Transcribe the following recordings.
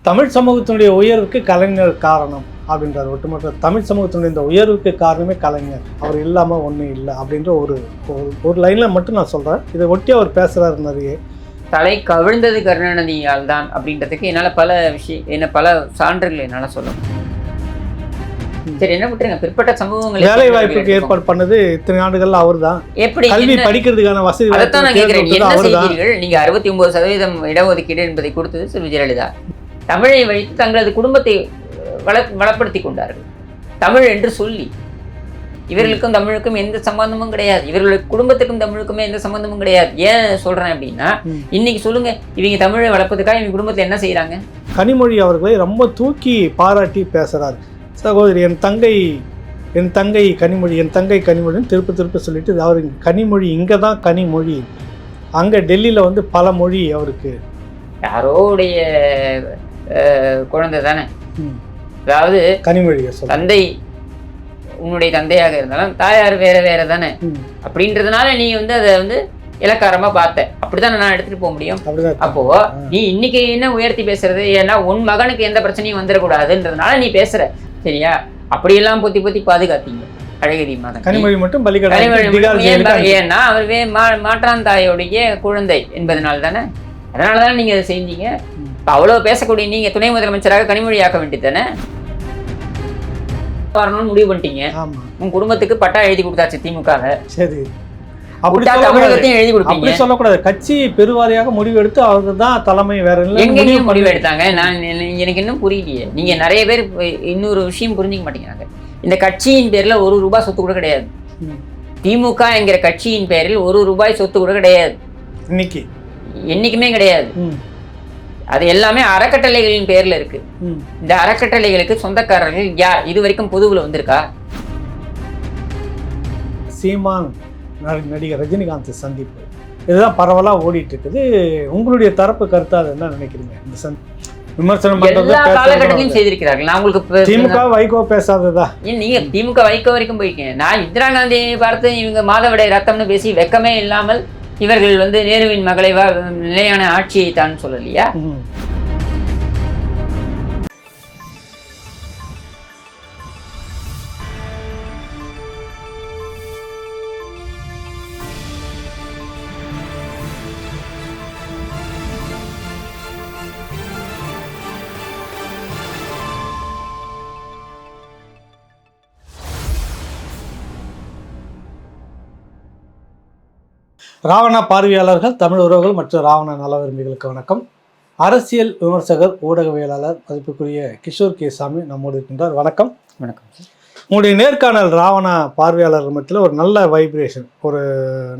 தமிழ் சமூகத்தினுடைய உயர்வுக்கு கலைஞர் காரணம் அப்படின்றார். ஒட்டுமொத்த தமிழ் சமூகத்தினுடைய இந்த உயர்வுக்கு காரணமே கலைஞர், அவர் இல்லாமல் ஒன்றும் இல்லை அப்படின்ற ஒரு லைனில் மட்டும் நான் சொல்கிறேன். இதை ஒட்டி அவர் பேசுகிறாரு நிறைய. தலை கவிழ்ந்தது கருணாநிதியால் தான் அப்படின்றதுக்கு என்னால் பல சான்றுகள் என்னால் சொல்ல. சரி, என்ன விட்டுருங்க, பிற்பட்ட சமூகங்கள் வேலை வாய்ப்புக்கு ஏற்பாடு பண்ணது இத்தனை ஆண்டுகள் அவர் தான். எப்படி கல்வி படிக்கிறதுக்கான வசதி, அதைத்தான் நான் கேட்கிறேன். என்ன செய்தீர்கள்? நீங்க 69% இடஒதுக்கீடு என்பதை கொடுத்தது செல்வி ஜெயலலிதா. தமிழை வைத்து தங்களது குடும்பத்தை வளப்படுத்தி கொண்டார்கள். தமிழ் என்று சொல்லி இவர்களுக்கும் தமிழுக்கும் எந்த சம்பந்தமும் கிடையாது, இவர்களுடைய குடும்பத்துக்கும் தமிழுக்குமே எந்த சம்பந்தமும் கிடையாது. ஏன் சொல்றேன் அப்படின்னா, இன்னைக்கு சொல்லுங்க, இவங்க தமிழை வளர்ப்பதுக்காக இவங்க குடும்பத்தில் என்ன செய்யறாங்க? கனிமொழி அவர்களை ரொம்ப தூக்கி பாராட்டி பேசுறாரு. சகோதரி, என் தங்கை கனிமொழின்னு திருப்ப சொல்லிட்டு, அவர் கனிமொழி இங்கே தான் கனிமொழி, அங்கே டெல்லியில் வந்து பல மொழி அவருக்கு. யாரோடைய குழந்தை தானே, அதாவது கனிமொழி தந்தை உன்னுடைய தந்தையாக இருந்தாலும் தாயார் வேற தானே. அப்படின்றதுனால நீ வந்து அதை வந்து இலக்காரமா பார்த்த, அப்படிதான் நான் எடுத்துட்டு போக முடியும். அப்போ நீ இன்னைக்கு என்ன உயர்த்தி பேசுறது? ஏன்னா உன் மகனுக்கு எந்த பிரச்சனையும் வந்துடக்கூடாதுன்றதுனால நீ பேசுற, சரியா? அப்படியெல்லாம் பொத்தி பாதுகாத்தீங்க அழகிரி மாதன். கனிமொழி மட்டும் ஏன்னா அவர் மாற்றான் தாயோடைய குழந்தை என்பதனால தானே, அதனாலதானே நீங்க அதை செஞ்சீங்க. அவ்வளவு பேசக்கூடிய நீங்க துணை முதலமைச்சராக கனிமொழி ஆக்க வேண்டியது தானே. வரணும்னு முடிவு பண்ணிட்டீங்க. உங்க குடும்பத்துக்கு பட்டா எழுதி கொடுத்தாச்சு திமுக. சரி, தமிழகத்தையும் எழுதி கொடுத்தீங்க. சொல்லக்கூடாது, கட்சி பெருவாரியாக முடிவு எடுத்து அவங்க தான் தலைமை. வேற எங்கேயும் முடிவு எடுத்தாங்க. நான் எனக்கு இன்னும் புரியலையே. நீங்க நிறைய பேர் இன்னொரு விஷயம் புரிஞ்சிக்க மாட்டேங்கிறாங்க. இந்த கட்சியின் பேர்ல ₹1 சொத்து கூட கிடையாது. திமுக என்கிற கட்சியின் பேரில் ₹1 சொத்து கூட கிடையாது. என்னைக்குமே கிடையாது. அது எல்லாமே அறக்கட்டளைகளின் பேர்ல இருக்கு. இந்த அறக்கட்டளைகளுக்கு சொந்தக்காரர்கள் யார்? இது வரைக்கும் பொதுவுல வந்திருக்கா? சீமான் நடிகர் ரஜினிகாந்த் சந்திப்பு இதுதான் பரவலாக ஓடிட்டு இருக்குது. உங்களுடைய தரப்பு கருத்து அதை என்ன நினைக்கிறீங்க? இந்த விமர்சனம் எல்லா காலகட்டத்திலும் செய்திருக்கிறார்கள். நான் உங்களுக்கு திமுக வைகோ பேசாததா? நீங்க திமுக வைகோ வரைக்கும் போயிருக்கீங்க. நான் இந்திரா காந்தியை பார்த்து இவங்க மாதவிடை ரத்தம்னு பேசி வெக்கமே இல்லாமல் இவர்கள் வந்து நேருவின் மகளை நிலையான ஆட்சியை தான் சொல்லலையா? ராவணா பார்வையாளர்கள், தமிழ் உறவுகள் மற்றும் ராவணா நல விரும்பிகளுக்கு வணக்கம். அரசியல் விமர்சகர், ஊடகவியலாளர் மதிப்புக்குரிய கிஷோர் கே சாமி நம்மோடு இருக்கின்றார். வணக்கம். வணக்கம். உங்களுடைய நேர்காணல் ராவணா பார்வையாளர்கள் மத்தியில் ஒரு நல்ல வைப்ரேஷன், ஒரு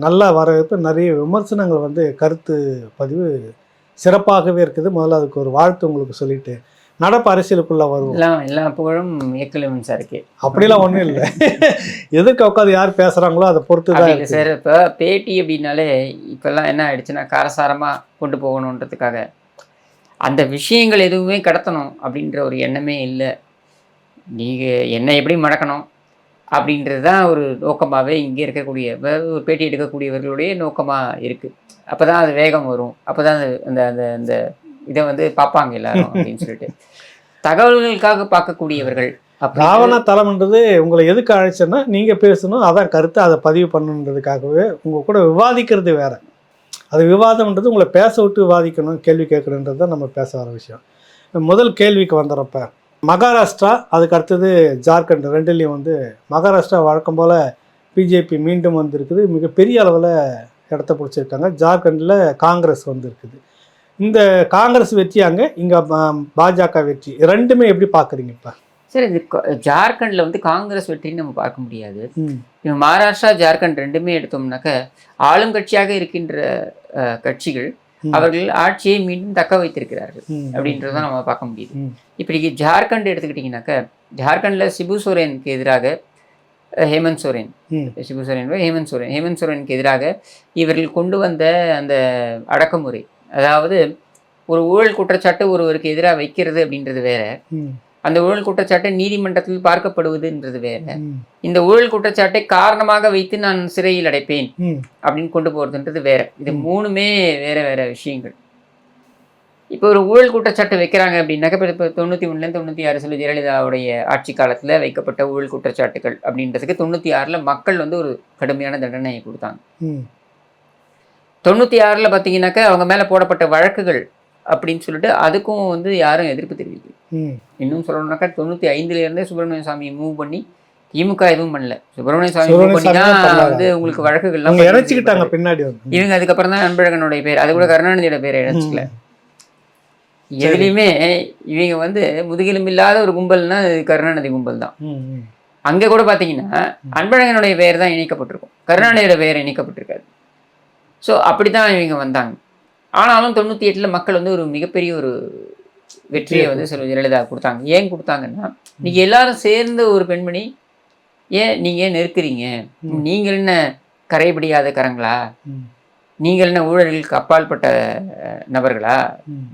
நல்ல வரவேற்பு, நிறைய விமர்சனங்கள் வந்து கருத்து பதிவு சிறப்பாகவே இருக்குது. முதல்ல அதுக்கு ஒரு வாழ்த்து உங்களுக்கு சொல்லிட்டு நடப்பு அரசியலுக்குள்ள வருவோம். எல்லா புகழும் ஏக்கலிமன் சாருக்கு. அப்படிலாம் ஒன்றும் இல்லை, எதுக்கு உட்காந்து யார் பேசுகிறாங்களோ அதை பொறுத்து தான் சார். இப்போ பேட்டி அப்படின்னாலே இப்போல்லாம் என்ன ஆயிடுச்சுன்னா, காரசாரமாக கொண்டு போகணுன்றதுக்காக அந்த விஷயங்கள் எதுவுமே கடத்தணும் அப்படின்ற ஒரு எண்ணமே இல்லை. நீங்கள் என்ன எப்படி மடக்கணும் அப்படின்றது தான் ஒரு நோக்கமாகவே இங்கே இருக்கக்கூடிய ஒரு பேட்டி எடுக்கக்கூடியவர்களுடைய நோக்கமாக இருக்குது. அப்போ தான் அது வேகம் வரும், அப்போ தான் அந்த அந்த அந்த இதை வந்து பார்ப்பாங்க எல்லாரும் அப்படின்னு சொல்லிட்டு தகவல்களுக்காக பார்க்கக்கூடியவர்கள். ராவணா தளம்ன்றது உங்களை எதுக்கு அழைச்சேன்னா, நீங்கள் பேசணும், அதான் கருத்தை அதை பதிவு பண்ணுன்றதுக்காகவே. உங்கள் கூட விவாதிக்கிறது வேற, அது விவாதம்ன்றது உங்களை பேச விட்டு விவாதிக்கணும், கேள்வி கேட்கணுன்றது தான் நம்ம பேச வர விஷயம். முதல் கேள்விக்கு வந்துடுறப்ப, மகாராஷ்டிரா அதுக்கு அடுத்தது ஜார்க்கண்ட், ரெண்டுலேயும் வந்து மகாராஷ்டிரா வழக்கம் போல் பிஜேபி மீண்டும் வந்திருக்குது, மிகப்பெரிய அளவில் இடத்த பிடிச்சிருக்காங்க. ஜார்க்கண்டில் காங்கிரஸ் வந்துருக்குது. இந்த காங்கிரஸ் வெற்றி அங்கே, இங்கே பாஜக வெற்றி, ரெண்டுமே எப்படி பார்க்குறீங்க இப்போ? சரி, இந்த ஜார்க்கண்டில் வந்து காங்கிரஸ் வெற்றின்னு நம்ம பார்க்க முடியாது. இப்போ மகாராஷ்டிரா ஜார்க்கண்ட் ரெண்டுமே எடுத்தோம்னாக்க ஆளும் கட்சியாக இருக்கின்ற கட்சிகள் அவர்கள் ஆட்சியை மீண்டும் தக்க வைத்திருக்கிறார்கள் அப்படின்றத நம்ம பார்க்க முடியுது. இப்படி ஜார்க்கண்ட் எடுத்துக்கிட்டிங்கனாக்க, ஜார்க்கண்டில் சிபு சோரனுக்கு எதிராக ஹேமந்த் சோரனுக்கு எதிராக இவர்கள் கொண்டு வந்த அந்த அடக்குமுறை, அதாவது ஒரு ஊழல் குற்றச்சாட்டு ஒருவருக்கு எதிராக வைக்கிறது அப்படின்றது வேற, அந்த ஊழல் குற்றச்சாட்டை நீதிமன்றத்தில் பார்க்கப்படுவதுன்றது வேற, இந்த ஊழல் குற்றச்சாட்டை காரணமாக வைத்து நான் சிறையில் அடைப்பேன் அப்படின்னு கொண்டு போறதுன்றது வேற. இது மூணுமே வேற வேற விஷயங்கள். இப்போ ஒரு ஊழல் குற்றச்சாட்டு வைக்கிறாங்க அப்படின்னாக்க இப்போ 91லேருந்து 96 சொல்லி ஜெயலலிதாவுடைய ஆட்சி காலத்தில் வைக்கப்பட்ட ஊழல் குற்றச்சாட்டுகள் அப்படின்றதுக்கு 96ல் மக்கள் வந்து ஒரு கடுமையான தண்டனையை கொடுத்தாங்க. 96ல் பார்த்தீங்கன்னாக்கா அவங்க மேலே போடப்பட்ட வழக்குகள் அப்படின்னு சொல்லிட்டு அதுக்கும் வந்து யாரும் எதிர்ப்பு தெரிவிக்கல. இன்னும் சொல்லணும்னாக்கா 95லேருந்தே சுப்பிரமணிய சாமியை மூவ் பண்ணி திமுக எதுவும் பண்ணல. சுப்பிரமணிய சாமி மூவ் பண்ணி தான் வந்து உங்களுக்கு வழக்குகள்லாம் இணைச்சிக்கிட்டாங்க பின்னாடி. இவங்க அதுக்கப்புறம் தான் அன்பழகனுடைய பேர், அது கூட கருணாநிதியோட பேரை இணைச்சிக்கல. எதுலையுமே இவங்க வந்து முதுகெலும்பு இல்லாத ஒரு கும்பல்னா கருணாநிதி கும்பல் தான். அங்கே கூட பார்த்தீங்கன்னா அன்பழகனுடைய பெயர் தான் இணைக்கப்பட்டிருக்கும், கருணாநிதியோட பெயர் இணைக்கப்பட்டிருக்காது. ஸோ அப்படி தான் இவங்க வந்தாங்க. ஆனாலும் 98ல் மக்கள் வந்து ஒரு மிகப்பெரிய ஒரு வெற்றியை வந்து ஜெயலலிதா கொடுத்தாங்க. ஏன் கொடுத்தாங்கன்னா, நீங்கள் எல்லாரும் சேர்ந்த ஒரு பெண்மணி ஏன் நீங்கள் நெருக்குறீங்க, நீங்கள் என்ன கரைபிடியாத கரங்களா, நீங்கள் என்ன ஊழல்களுக்கு அப்பாற்பட்ட நபர்களா,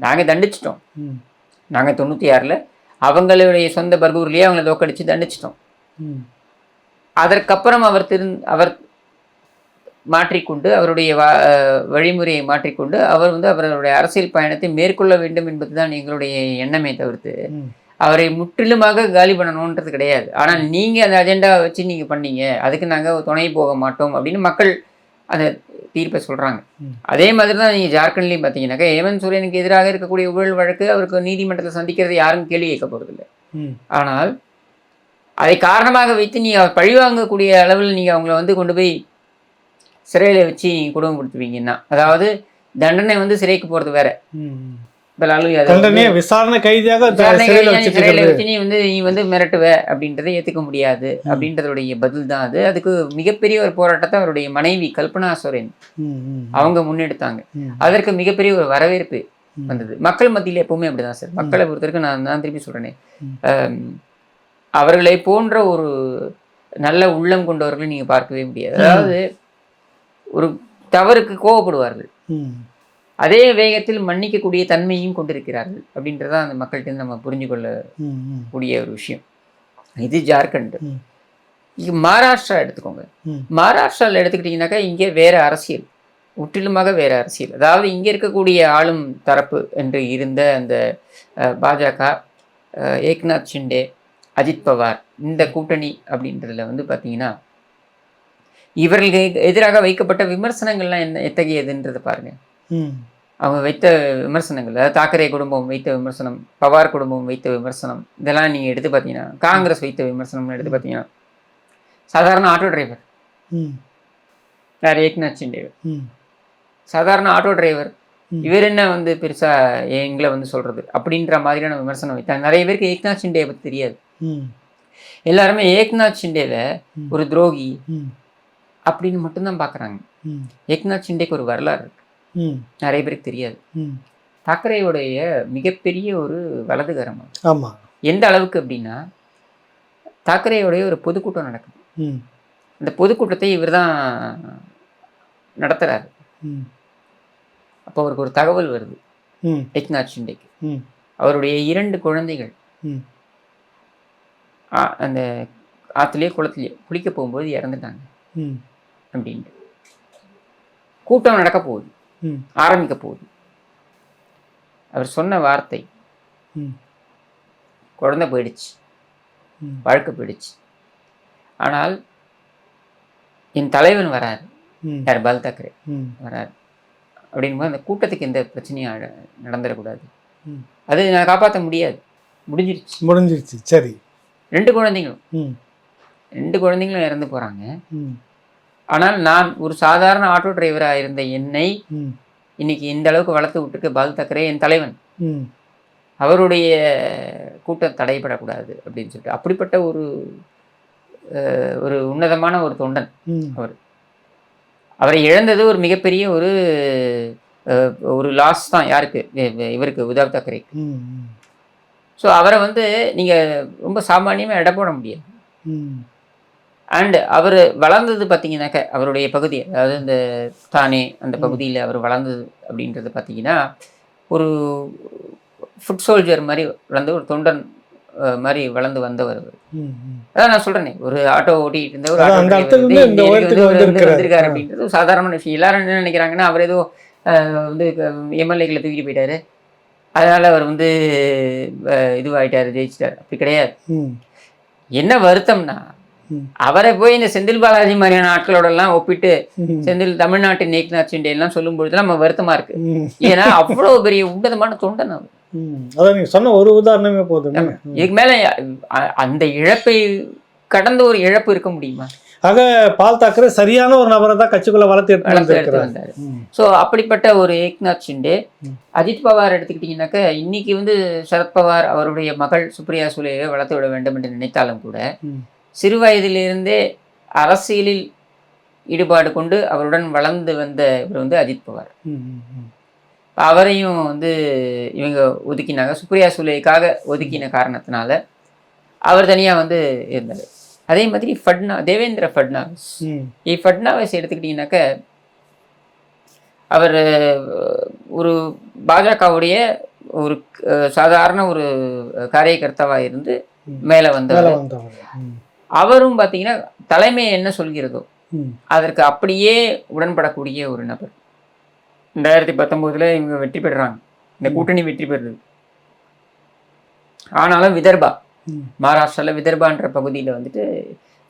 நாங்கள் தண்டிச்சிட்டோம். நாங்கள் 96ல் அவங்களுடைய சொந்த பர்கூர்லேயே அவங்கள தோக்கடிச்சு தண்டிச்சிட்டோம். அதற்கப்புறம் அவர் மாற்றிக்கொண்டு அவருடைய வழிமுறையை மாற்றிக்கொண்டு அவர் வந்து அவருடைய அரசியல் பயணத்தை மேற்கொள்ள வேண்டும் என்பதுதான் எங்களுடைய எண்ணமே தவிர்த்து அவரை முற்றிலுமாக காலி பண்ணணுன்றது கிடையாது. ஆனால் நீங்கள் அந்த அஜெண்டா வச்சு நீங்கள் பண்ணீங்க, அதுக்கு நாங்கள் துணை போக மாட்டோம் அப்படின்னு மக்கள் அந்த தீர்ப்பை சொல்கிறாங்க. அதே மாதிரி தான் நீங்கள் ஜார்க்கண்ட்லேயும் பார்த்தீங்கன்னாக்கா ஹேமந்த் சோரனுக்கு எதிராக இருக்கக்கூடிய ஊழல் வழக்கு அவருக்கு நீதிமன்றத்தில் சந்திக்கிறது யாரும் கேள்வி கேட்க போகிறதில்லை. ஆனால் அதை காரணமாக வைத்து நீங்கள் பழிவாங்கக்கூடிய அளவில் நீங்கள் அவங்கள வந்து கொண்டு போய் சிறையில் வச்சு நீங்கள் குடும்பப்படுத்துவீங்கன்னா, அதாவது தண்டனை வந்து சிறைக்கு போகிறது வேற. விசாரணை கைதியாக சிறையில் வச்சு நீ வந்து மிரட்டுவ அப்படின்றதை ஏற்றுக்க முடியாது அப்படின்றதுடைய பதில் தான் அது. அதுக்கு மிகப்பெரிய ஒரு போராட்டத்தை அவருடைய மனைவி கல்பனா சோரன் அவங்க முன்னெடுத்தாங்க. அதற்கு மிகப்பெரிய ஒரு வரவேற்பு வந்தது மக்கள் மத்தியில். எப்பவுமே அப்படிதான் சார், மக்களை பொறுத்தவரைக்கும் நான் திருப்பி சொல்றேனே, அவர்களை போன்ற ஒரு நல்ல உள்ளம் கொண்டவர்களை நீங்க பார்க்கவே முடியாது. அதாவது ஒரு தவறுக்கு கோவப்படுவார்கள், அதே வேகத்தில் மன்னிக்கக்கூடிய தன்மையும் கொண்டிருக்கிறார்கள் அப்படின்றதான் அந்த மக்கள்கிட்ட நம்ம புரிஞ்சு கொள்ளக்கூடிய ஒரு விஷயம். இது ஜார்க்கண்ட். இங்கே மகாராஷ்டிரா எடுத்துக்கோங்க. மகாராஷ்டிராவில் எடுத்துக்கிட்டிங்கனாக்கா இங்கே வேற அரசியல், முற்றிலுமாக வேற அரசியல். அதாவது இங்கே இருக்கக்கூடிய ஆளும் தரப்பு என்று இருந்த அந்த பாஜக, ஏக்நாத் ஷிண்டே, அஜித் பவார், இந்த கூட்டணி அப்படின்றதுல வந்து பார்த்தீங்கன்னா இவர்களுக்கு எதிராக வைக்கப்பட்ட விமர்சனங்கள்லாம் எத்தகையதுன்றதை பாருங்க. அவங்க வைத்த விமர்சனங்கள், அதாவது தாக்கரே குடும்பம் வைத்த விமர்சனம், பவார் குடும்பம் வைத்த விமர்சனம், இதெல்லாம் நீங்கள் எடுத்து பார்த்தீங்கன்னா, காங்கிரஸ் வைத்த விமர்சனம் எடுத்து பார்த்தீங்கன்னா, சாதாரண ஆட்டோ டிரைவர் யார், ஏக்நாத் ஷிண்டே, சாதாரண ஆட்டோ டிரைவர், இவர் என்ன வந்து பெருசா எங்களை வந்து சொல்றது அப்படின்ற மாதிரியான விமர்சனம் வைத்தாங்க. நிறைய பேருக்கு ஏக்நாத் ஷிண்டே பற்றி தெரியாது. எல்லாருமே ஏக்நாத் ஷிண்டேவை ஒரு துரோகி அப்படின்னு மட்டும்தான் பார்க்குறாங்க. ஏக்நாத் ஷிண்டேக்கு ஒரு வரலாறு இருக்கு, நிறைய பேருக்கு தெரியாது. தாக்கரேவுடைய மிகப்பெரிய ஒரு வலதுகரம். ஆமாம். எந்த அளவுக்கு அப்படின்னா, தாக்கரேவுடைய ஒரு பொதுக்கூட்டம் நடக்குது. அந்த பொதுக்கூட்டத்தை இவர் தான் நடத்துகிறாரு. அப்போ அவருக்கு ஒரு தகவல் வருது ஏக்நாத் ஷிண்டேக்கு. அவருடைய 2 குழந்தைகள் அந்த ஆற்றுலேயே குளத்துலேயே குளிக்க போகும்போது இறந்துட்டாங்க அப்படின்ட்டு. கூட்டம் நடக்க போகுது, ஆரம்பிக்க போகுது. அவர் சொன்ன வார்த்தை, குழந்தை போயிடுச்சு, வாழ்க்கை போயிடுச்சு, ஆனால் என் தலைவன் வராரு, யார், பால் தாக்கரே வராரு அப்படிங்கும்போது அந்த கூட்டத்துக்கு எந்த பிரச்சனையும் நடந்துடக்கூடாது, அது நான் காப்பாற்ற முடியாது, முடிஞ்சிருச்சு. சரி, 2 குழந்தைங்களும் இறந்து போகிறாங்க. ஆனால் நான் ஒரு சாதாரண ஆட்டோ டிரைவராக இருந்த என்னை இன்னைக்கு இந்த அளவுக்கு வளர்த்து விட்டுருக்கு பால் தாக்கரே, என் தலைவன், அவருடைய கூட்டம் தடைபடக்கூடாது அப்படின்னு சொல்லிட்டு அப்படிப்பட்ட ஒரு உன்னதமான ஒரு தொண்டன் அவர். அவரை இழந்தது ஒரு மிகப்பெரிய ஒரு லாஸ் தான். யாருக்கு? இவருக்கு, உத்தவ் தாக்கரேக்கு. ஸோ அவரை வந்து நீங்கள் ரொம்ப சாமானியமாக எடை போட முடியாது. அண்ட் அவர் வளர்ந்தது பார்த்தீங்கன்னாக்க அவருடைய பகுதி, அதாவது இந்த தானே அந்த பகுதியில் அவர் வளர்ந்தது அப்படின்றது பார்த்தீங்கன்னா ஒரு ஃபுட் சோல்ஜர் மாதிரி வளர்ந்து, ஒரு தொண்டன் மாதிரி வளர்ந்து வந்தவர் அவர். அதான் நான் சொல்கிறேனே, ஒரு ஆட்டோ ஓட்டிகிட்டு இருந்த ஒரு ஆட்டோ வந்திருக்காரு அப்படின்றது ஒரு சாதாரண விஷயம். எல்லாரும் என்ன நினைக்கிறாங்கன்னா, அவர் ஏதோ வந்து எம்எல்ஏக்களை தூக்கிட்டு போயிட்டாரு, அதனால அவர் வந்து இதுவாயிட்டாரு, ஜெயிச்சிட்டாரு. அப்படி கிடையாது. ம். என்ன வருத்தம்னா, ம். அவரை போய் இந்த செந்தில் பாலாஜி மாதிரியான ஆட்களோட எல்லாம் ஒப்பிட்டு ம். செந்தில் தமிழ்நாட்டின் ஏக்நாத் ஷிண்டே எல்லாம் சொல்லும் பொழுதுலாம் நம்ம வருத்தமா இருக்கு. ம். ஏன்னா அவ்வளவு பெரிய உன்னதமான தொண்டன் அவர். அதான் நீங்க சொன்ன ஒரு உதாரணமே போதுமே. இதுக்கு மேல அந்த இழப்பை கடந்த ஒரு இழப்பு இருக்க முடியுமா? ஆக பால் தாக்கரே சரியான ஒரு நபரை தான் கட்சிக்குள்ள வளர்த்து எடுத்து வந்தாரு. ஸோ அப்படிப்பட்ட ஒரு ஏக்நாத் ஷிண்டே, அஜித் பவார் எடுத்துக்கிட்டீங்கன்னாக்க இன்னைக்கு வந்து சரத்பவார் அவருடைய மகள் சுப்ரியா சுலேவை வளர்த்து விட வேண்டும் என்று நினைத்தாலும் கூட சிறு வயதிலிருந்தே அரசியலில் ஈடுபாடு கொண்டு அவருடன் வளர்ந்து வந்த இவர் வந்து அஜித் பவார். அவரையும் வந்து இவங்க ஒதுக்கினாங்க. சுப்ரியா சுலேக்காக ஒதுக்கின காரணத்தினால அவர் தனியாக வந்து இருந்தார். அதே மாதிரி தேவேந்திர ஃபட்னாவிஸ், ஃபட்னாவிஸ் எடுத்துக்கிட்டிங்கனாக்க அவர் ஒரு பாஜகவுடைய ஒரு சாதாரண ஒரு காரியகர்த்தாவாக இருந்து மேலே வந்தவர். அவரும் பார்த்தீங்கன்னா தலைமை என்ன சொல்கிறதோ அதற்கு அப்படியே உடன்படக்கூடிய ஒரு நபர். 2019 இவங்க வெற்றி பெறுறாங்க, இந்த கூட்டணி வெற்றி பெறுது. ஆனாலும் விதர்பா, மகாராஷ்டிராவில் விதர்பான்ற பகுதியில் வந்துட்டு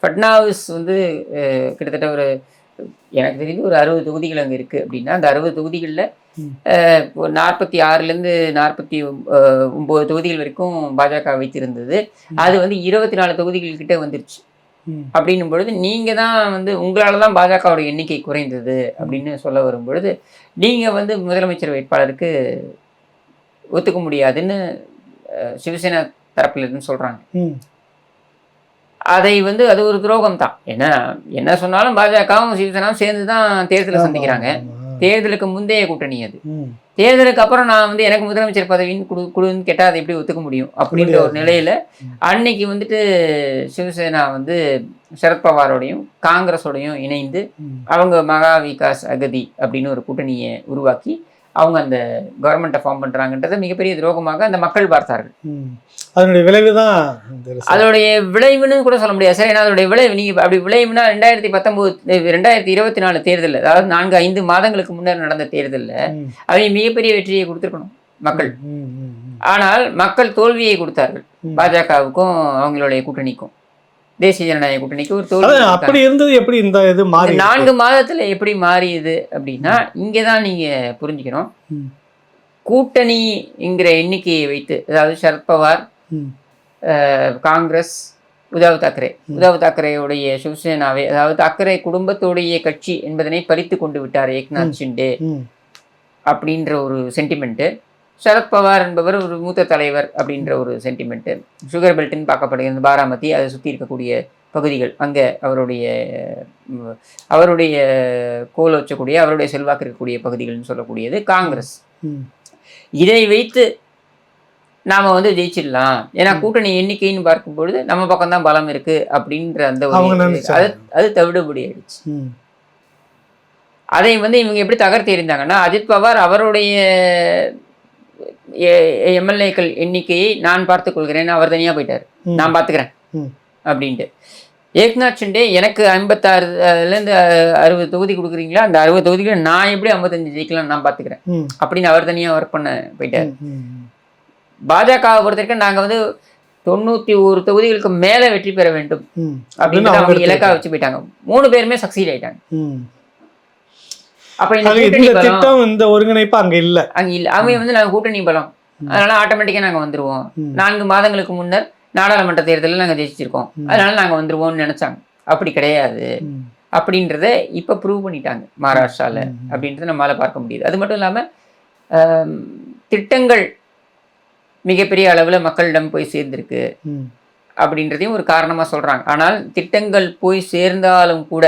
ஃபட்னாவிஸ் வந்து கிட்டத்தட்ட ஒரு எனக்கு தெரிஞ்சு ஒரு 60 தொகுதிகள் அங்கே இருக்குது அப்படின்னா, அந்த 60 தொகுதிகளில் 46லேருந்து 49 தொகுதிகள் வரைக்கும் பாஜக வைத்திருந்தது. அது வந்து 24 தொகுதிகள் கிட்ட வந்துருச்சு. அப்படின்னும் பொழுது நீங்கள் தான் வந்து உங்களால் தான் பாஜகவோட எண்ணிக்கை குறைந்தது அப்படின்னு சொல்ல வரும் பொழுது நீங்கள் வந்து முதலமைச்சர் வேட்பாளருக்கு ஒத்துக்க முடியாதுன்னு சிவசேனா தரப்பில் இருந்து சொல்கிறாங்க. அதை வந்து அது ஒரு துரோகம் தான். ஏன்னா என்ன சொன்னாலும் பாஜகவும் சிவசேனாவும் சேர்ந்து தான் தேர்தலை சந்திக்கிறாங்க. தேர்தலுக்கு முந்தைய கூட்டணி அது. தேர்தலுக்கு அப்புறம் நான் வந்து எனக்கு முதலமைச்சர் பதவின்னு கொடுன்னு கேட்டால் அதை எப்படி ஒத்துக்க முடியும் அப்படின்ற ஒரு நிலையில் அன்னைக்கு வந்துட்டு சிவசேனா வந்து சரத்பவாரோடையும் காங்கிரஸோடையும் இணைந்து அவங்க மகா விகாஸ் அகதி அப்படின்னு ஒரு கூட்டணியை உருவாக்கி அவங்க அந்த கவர்மெண்ட்டை ஃபார்ம் பண்ணுறாங்கன்றதை மிகப்பெரிய துரோகமாக அந்த மக்கள் பார்த்தார்கள். அதனுடைய விளைவு தான், அதோடைய விளைவுன்னு கூட சொல்ல முடியாது சார். ஏன்னா அதோடைய விளைவு நீங்கள் அப்படி விளைவுனா 2024 தேர்தலில், அதாவது 4-5 மாதங்களுக்கு முன்னர் நடந்த தேர்தலில் அவங்க மிகப்பெரிய வெற்றியை கொடுத்துருக்கணும் மக்கள். ஆனால் மக்கள் தோல்வியை கொடுத்தார்கள் பாஜகவுக்கும் அவங்களுடைய கூட்டணிக்கும், தேசிய ஜனநாயக கூட்டணிக்கு ஒரு தோல்வி. அப்படி இருந்தது. எப்படி இந்த இது மாறி 4 மாதத்துல எப்படி மாறியது அப்படின்னா இங்கே தான் நீங்கள் புரிஞ்சுக்கணும். கூட்டணிங்கிற எண்ணிக்கையை வைத்து, அதாவது சரத்பவார், காங்கிரஸ், உத்தவ் தாக்கரேயுடைய சிவசேனாவை, அதாவது தாக்கரே குடும்பத்துடைய கட்சி என்பதனை பறித்து கொண்டு விட்டார் ஏக்நாத் ஷிண்டே அப்படின்ற ஒரு சென்டிமெண்ட்டு. சரத்பவார் என்பவர் ஒரு மூத்த தலைவர் அப்படின்ற ஒரு சென்டிமெண்ட்டு. சுகர் பெல்ட்னு பார்க்கப்படுகிறது பாராமதி, அதை சுற்றி இருக்கக்கூடிய பகுதிகள், அங்கே அவருடைய கோல் வச்சக்கூடிய அவருடைய செல்வாக்கு இருக்கக்கூடிய பகுதிகள்னு சொல்லக்கூடியது காங்கிரஸ். இதை வைத்து நாம் வந்து ஜெயிச்சிடலாம், ஏன்னா கூட்டணி எண்ணிக்கைன்னு பார்க்கும்பொழுது நம்ம பக்கம்தான் பலம் இருக்கு அப்படின்ற அந்த அது தவிடுபடி ஆயிடுச்சு. அதை வந்து இவங்க எப்படி தகர்த்து எறிந்தாங்கன்னா, அஜித் பவார் அவருடைய எம்எல்ஏக்கள் எண்ணிக்கையை நான் பார்த்துக் கொள்கிறேன், அவர் தனியாக போயிட்டார், நான் பார்த்துக்கிறேன் அப்படின்ட்டு. ஏக்நாத் ஷிண்டே எனக்கு 56லேருந்து 60 தொகுதி கொடுக்குறீங்களா, அந்த 60 தொகுதிகள் நான் எப்படி 55 ஜெயிக்கலாம் நான் பார்த்துக்கிறேன் அப்படின்னு அவர் தனியாக ஒர்க் பண்ண போயிட்டார். பாஜகவை பொறுத்த வரைக்கும் நாங்கள் வந்து 91 தொகுதிகளுக்கு மேலே வெற்றி பெற வேண்டும் அப்படின்னு அவங்க இலக்காக வச்சு போயிட்டாங்க. 3 பேருமே சக்சீட் ஆயிட்டாங்க. அப்ப இந்த ஒருங்கிணைப்பு அங்க இல்ல. அவங்க வந்து நாங்கள் கூட்டணி பலம், அதனால ஆட்டோமேட்டிக்கா நாங்க வந்துருவோம், 4 மாதங்களுக்கு முன்னர் நாடாளுமன்ற தேர்தலில் நாங்கள் ஜெயிச்சிருக்கோம், அதனால நாங்கள் வந்துருவோம்னு நினைச்சாங்க. அப்படி கிடையாது அப்படின்றத இப்போ ப்ரூவ் பண்ணிட்டாங்க மகாராஷ்டிராவில் அப்படின்றத நம்மளால் பார்க்க முடியுது. அது மட்டும் இல்லாமல் திட்டங்கள் மிகப்பெரிய அளவில் மக்களிடம் போய் சேர்ந்திருக்கு அப்படின்றதையும் ஒரு காரணமாக சொல்கிறாங்க. ஆனால் திட்டங்கள் போய் சேர்ந்தாலும் கூட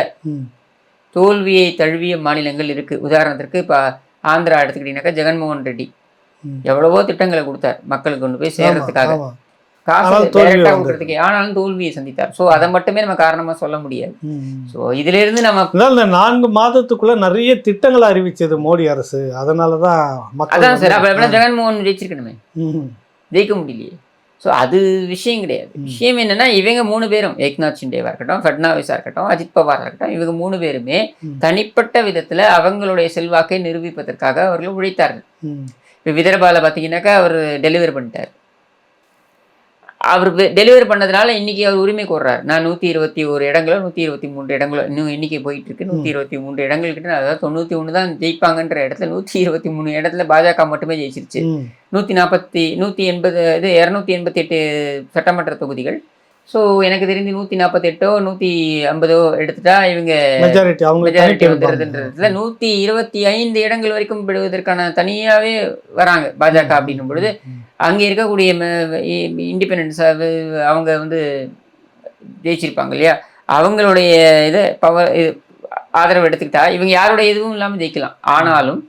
தோல்வியை தழுவிய மாநிலங்கள் இருக்குது. உதாரணத்திற்கு இப்போ ஆந்திரா எடுத்துக்கிட்டீங்கன்னாக்கா ஜெகன்மோகன் ரெட்டி எவ்வளவோ திட்டங்களை கொடுத்தார் மக்களுக்கு கொண்டு போய் சேர்றதுக்காக, காசு டைரக்டாக கொடுக்கறதுக்கு, ஆனாலும் தோல்வியை சந்தித்தார். ஸோ அதை மட்டுமே நம்ம காரணமாக சொல்ல முடியாது. ஸோ இதுல இருந்து நம்ம இந்த 4 மாதத்துக்குள்ள நிறைய திட்டங்களை அறிவிச்சது மோடி அரசு, அதனாலதான் அதான் சார். அப்ப ஜெகன்மோகன் ஜெயிச்சிருக்கணுமே, ஜெயிக்க முடியலையே. ஸோ அது விஷயம் கிடையாது. விஷயம் என்னன்னா, இவங்க 3 பேரும் ஏக்நாத் ஷிண்டேவா இருக்கட்டும், ஃபட்னாவிஸா இருக்கட்டும், அஜித் பவாரா இருக்கட்டும், இவங்க 3 பேருமே தனிப்பட்ட விதத்துல அவங்களுடைய செல்வாக்கை நிரூபிப்பதற்காக அவர்கள் உழைத்தார்கள். இப்போ விதர்பால பார்த்தீங்கன்னாக்கா அவர் டெலிவரி பண்ணிட்டார். அவர் டெலிவரி பண்ணதுனால இன்னைக்கு அவர் உரிமை கோர்றாரு. நான் 121 இடங்களோ 123 இடங்களோ இன்னும் எண்ணிக்கை போயிட்டு இருக்கு. 123 இடங்கள் கிட்ட, அதாவது 91 தான் ஜெயிப்பாங்கன்ற இடத்துல 123 இடத்துல பாஜக மட்டுமே ஜெயிச்சிருச்சு. 180 இது 288 சட்டமன்ற தொகுதிகள். ஸோ எனக்கு தெரிஞ்சு 148 150 எடுத்துட்டா இவங்க மெஜாரிட்டி வந்துடுதுன்றதுல 125 இடங்கள் வரைக்கும் பெறுவதற்கான தனியாகவே வராங்க பாஜக அப்படின்னும் பொழுது, அங்கே இருக்கக்கூடிய இண்டிபெண்டன்ஸ் அவங்க வந்து ஜெயிச்சிருப்பாங்க இல்லையா, அவங்களுடைய இதை பவர் ஆதரவு எடுத்துக்கிட்டா இவங்க யாருடைய இதுவும் இல்லாமல் ஜெயிக்கலாம். ஆனாலும்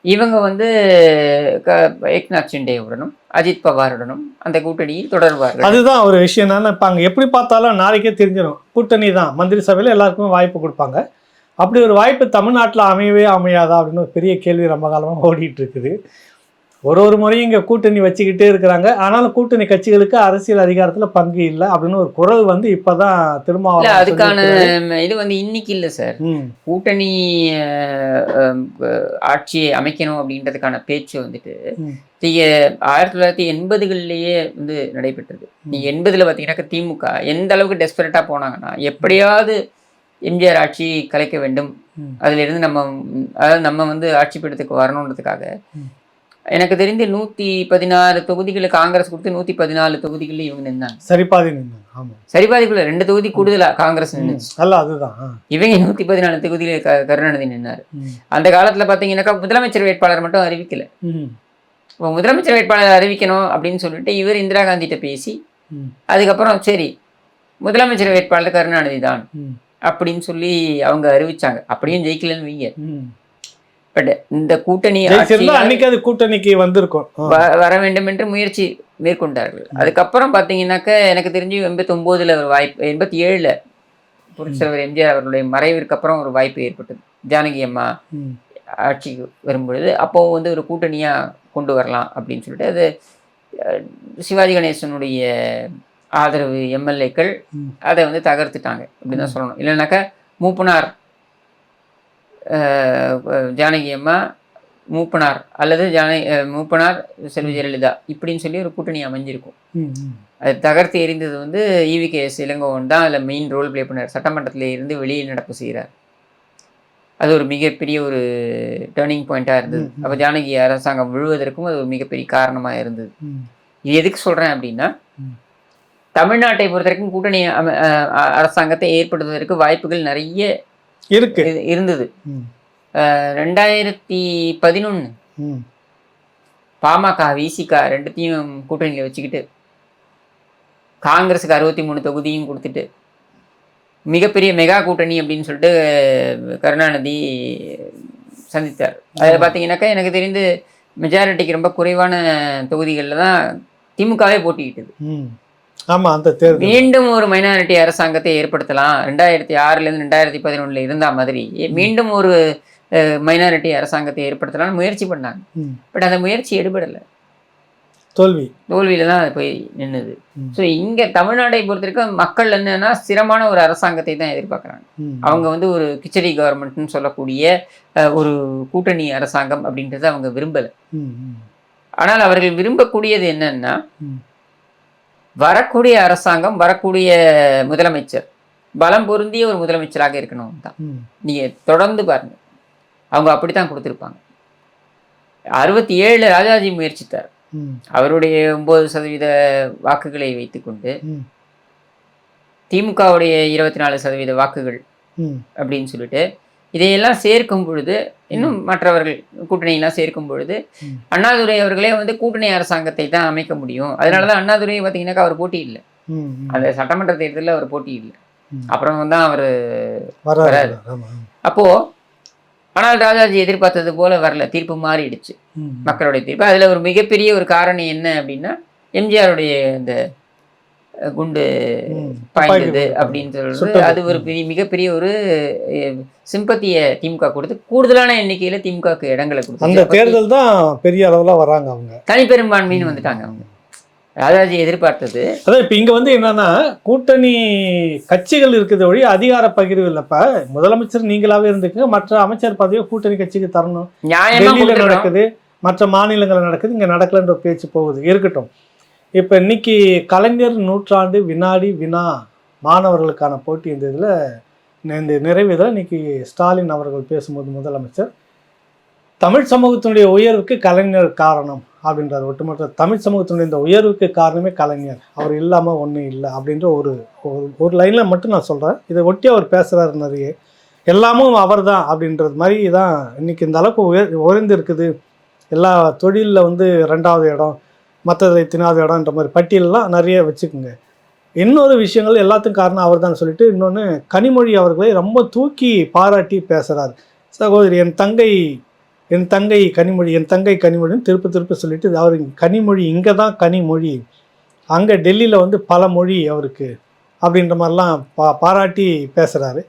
இவங்க வந்து ஏக்நாத் ஷிண்டேவுடனும் அஜித் பவாருடனும் அந்த கூட்டணியில் தொடர்வார்கள். அதுதான் ஒரு விஷயம். என்னன்னா இப்போ அங்கே எப்படி பார்த்தாலும் நாளைக்கே தெரிஞ்சிடும் கூட்டணி தான். மந்திரி சபையில் எல்லாருக்குமே வாய்ப்பு கொடுப்பாங்க. அப்படி ஒரு வாய்ப்பு தமிழ்நாட்டில் அமையவே அமையாதா அப்படின்னு ஒரு பெரிய கேள்வி ரொம்ப காலமாக ஓடிட்டு இருக்குது. ஒரு முறையும் இங்கே கூட்டணி வச்சுக்கிட்டே இருக்கிறாங்க. ஆனாலும் கூட்டணி கட்சிகளுக்கு அரசியல் அதிகாரத்தில் பங்கு இல்லை அப்படின்னு ஒரு குரல் வந்து இப்போதான் திருமாவளவன் அதுக்கான இது வந்து இன்னைக்கு இல்லை சார். கூட்டணி ஆட்சியை அமைக்கணும் அப்படின்றதுக்கான பேச்சு வந்துட்டு 1980களிலேயே வந்து நடைபெற்றது. நீங்க 80ல் பார்த்தீங்கன்னாக்கா திமுக எந்த அளவுக்கு டெஸ்பரேட்டாக போனாங்கன்னா, எப்படியாவது எம்ஜிஆர் ஆட்சி கலைக்க வேண்டும், அதுல இருந்து நம்ம வந்து ஆட்சி பீடத்துக்கு வரணுன்றதுக்காக எனக்கு தெரிந்து 116 தொகுதிகளை காங்கிரஸ் கொடுத்து 114 தொகுதிகளில் இவங்க நின்னாங்க. சரிபாதிக்குள்ள 2 தொகுதி கூடுதலா காங்கிரஸ் நின்னுச்சு. இவங்க 114 தொகுதியில் கருணாநிதி நின்னாரு. அந்த காலத்துல பாத்தீங்கன்னாக்கா முதலமைச்சர் வேட்பாளர் மட்டும் அறிவிக்கல. இப்போ முதலமைச்சர் வேட்பாளர் அறிவிக்கணும் அப்படின்னு சொல்லிட்டு இவர் இந்திரா காந்திகிட்ட பேசி அதுக்கப்புறம் சரி முதலமைச்சர் வேட்பாளர் கருணாநிதி தான் அப்படின்னு சொல்லி அவங்க அறிவிச்சாங்க. அப்படியும் ஜெயிக்கலன்னு வைங்க. பட் இந்த கூட்டணி கூட்டணிக்கு வந்திருக்கும் வர வேண்டும் என்று முயற்சி மேற்கொண்டார்கள். அதுக்கப்புறம் பார்த்தீங்கன்னாக்க எனக்கு தெரிஞ்சு 89ல் ஒரு வாய்ப்பு, 87ல் புரட்சித்தலைவர் எம்ஜிஆர் அவர்களுடைய மறைவிற்கு அப்புறம் ஒரு வாய்ப்பு ஏற்பட்டது. ஜானகி அம்மா ஆட்சிக்கு வரும்பொழுது அப்போ வந்து ஒரு கூட்டணியாக கொண்டு வரலாம் அப்படின்னு சொல்லிட்டு அது சிவாஜி கணேசனுடைய ஆதரவு எம்எல்ஏக்கள் அதை வந்து தகர்த்துட்டாங்க அப்படின்னு தான் சொல்லணும். இல்லைனாக்கா மூப்பனார் ஜானகி அம்மா மூப்பனார் அல்லது மூப்பனார் செல்வி ஜெயலலிதா இப்படின்னு சொல்லி ஒரு கூட்டணி அமைஞ்சிருக்கும். அது தகர்த்து எறிந்தது வந்து EVKS இளங்கோவன் தான் அதில் மெயின் ரோல் பிளே பண்ணார். சட்டமன்றத்தில் இருந்து வெளியில் நடப்பு செய்கிறார். அது ஒரு மிகப்பெரிய ஒரு டேர்னிங் பாயிண்டாக இருந்தது. அப்போ ஜானகி அரசாங்கம் விழுவதற்கும் அது ஒரு மிகப்பெரிய காரணமாக இருந்தது. இது எதுக்கு சொல்கிறேன் அப்படின்னா, தமிழ்நாட்டை பொறுத்த வரைக்கும் கூட்டணி அரசாங்கத்தை ஏற்படுத்துவதற்கு வாய்ப்புகள் நிறைய இருந்தது. 2011 பாமக விசிக ரெண்டுத்தையும் கூட்டணியில் வச்சுக்கிட்டு காங்கிரஸுக்கு 63 தொகுதியும் கொடுத்துட்டு மிகப்பெரிய மெகா கூட்டணி அப்படின்னு சொல்லிட்டு கருணாநிதி சந்தித்தார். அதில் பார்த்தீங்கன்னாக்கா எனக்கு தெரிந்து மெஜாரிட்டிக்கு ரொம்ப குறைவான தொகுதிகளில் தான் திமுகவே போட்டிக்கிட்டது. மீண்டும் ஒரு மைனாரிட்டி அரசாங்கத்தை ஏற்படுத்தலாம், 2006லேருந்து 2011 இருந்த மாதிரி மீண்டும் ஒரு மைனாரிட்டி அரசாங்கத்தை ஏற்படுத்தலாம்னு முயற்சி பண்ணாங்க. பட் அந்த முயற்சி எடுபடலை, தோல்வியில தான் அது போய் நின்னுது. ஸோ இங்க தமிழ்நாட்டை பொறுத்த வரைக்கும் மக்கள் என்னன்னா ஸ்திரமான ஒரு அரசாங்கத்தை தான் எதிர்பார்க்குறாங்க. அவங்க வந்து ஒரு கிச்சடி கவர்மெண்ட்னு சொல்லக்கூடிய ஒரு கூட்டணி அரசாங்கம் அப்படின்றத அவங்க விரும்பலை. ஆனால் அவர்கள் விரும்பக்கூடியது என்னன்னா, வரக்கூடிய அரசாங்கம், வரக்கூடிய முதலமைச்சர் பலம் பொருந்திய ஒரு முதலமைச்சராக இருக்கணும் தான். நீங்க தொடர்ந்து பாருங்க, அவங்க அப்படித்தான் கொடுத்துருப்பாங்க. 67 ராஜாஜி முயற்சித்தார். அவருடைய 9% வாக்குகளை வைத்துக்கொண்டு திமுகவுடைய 24% வாக்குகள் அப்படின்னு சொல்லிட்டு இதையெல்லாம் சேர்க்கும் பொழுது, இன்னும் மற்றவர்கள் கூட்டணியெல்லாம் சேர்க்கும் பொழுது அண்ணாதுரை அவர்களே வந்து கூட்டணி அரசாங்கத்தை தான் அமைக்க முடியும். அதனாலதான் அண்ணாதுரை பார்த்தீங்கன்னாக்கா அவர் போட்டி இல்லை, அந்த சட்டமன்ற தேர்தலில் அவர் போட்டி இல்லை. அப்புறம் தான் அவர் வராரு. அப்போ ஆனால் ராஜாஜி எதிர்பார்த்தது போல வரல, தீர்ப்பு மாறிடுச்சு, மக்களுடைய தீர்ப்பு. அதுல ஒரு மிகப்பெரிய ஒரு காரணம் என்ன அப்படின்னா, எம்ஜிஆருடைய இந்த குண்டு துப்பாக்கி பாய்ந்தது குண்டு அப்படின்னு சொல்றது சுட்டது. அது ஒரு மிகப்பெரிய ஒரு சிம்பத்தியை திமுக கொடுத்து கூடுதலான எண்ணிக்கையில திமுகவுக்கு இடங்களை அந்த கொடுத்து தேர்தல் தான் பெரிய அளவில் வராங்க அவங்க. தனிப்பெரும்பான்மைன்னு வந்துட்டாங்க அவங்க. அதாவது எதிர்பார்த்தது. அதான் இப்போ இங்கே வந்து என்னன்னா கூட்டணி கட்சிகள் இருக்குது ஒழி அதிகார பகிர்வு இல்லைப்ப. முதலமைச்சர் நீங்களாவே இருந்துக்குங்க, மற்ற அமைச்சர் பதவியை கூட்டணி கட்சிக்கு தரணும். நியாயமா டெல்லியில் கொடுத்துட்டோம். நடக்குது, மற்ற மாநிலங்கள் நடக்குது, இங்கே நடக்கலன்ற பேச்சு போகுது, இருக்கட்டும். இப்போ இன்னைக்கு கலைஞர் நூற்றாண்டு வினாடி வினா மாணவர்களுக்கான போட்டி இந்த இதில் இந்த நிறைவேறல. இன்னைக்கு ஸ்டாலின் அவர்கள் பேசும்போது முதலமைச்சர் தமிழ் சமூகத்தினுடைய உயர்வுக்கு கலைஞர் காரணம் அப்படின்றார். ஒட்டுமொத்த தமிழ் சமூகத்தினுடைய இந்த உயர்வுக்கு காரணமே கலைஞர், அவர் இல்லாமல் ஒன்றும் இல்லை அப்படின்ற ஒரு லைனில் மட்டும் நான் சொல்கிறேன். இதை ஒட்டி அவர் பேசுகிறாரு நிறைய. எல்லாமும் அவர் தான் அப்படின்றது மாதிரி தான் இன்றைக்கி இந்த அளவுக்கு உயர்ந்து இருக்குது. எல்லா தொழிலில் வந்து 2வது இடம், மற்றதில் 3வது இடம்ன்ற மாதிரி பட்டியலெலாம் நிறைய வச்சுக்கோங்க. இன்னொரு விஷயங்கள் எல்லாத்துக்கும் காரணம் அவர் தான் சொல்லிட்டு, இன்னொன்று கனிமொழி அவர்களை ரொம்ப தூக்கி பாராட்டி பேசுகிறார். சகோதரி என் தங்கை கனிமொழின்னு திருப்ப சொல்லிட்டு, அவர் கனிமொழி இங்கே தான் கனிமொழி, அங்கே டெல்லியில் வந்து பல மொழி அவருக்கு அப்படின்ற மாதிரிலாம் பாராட்டி பேசுகிறாரு.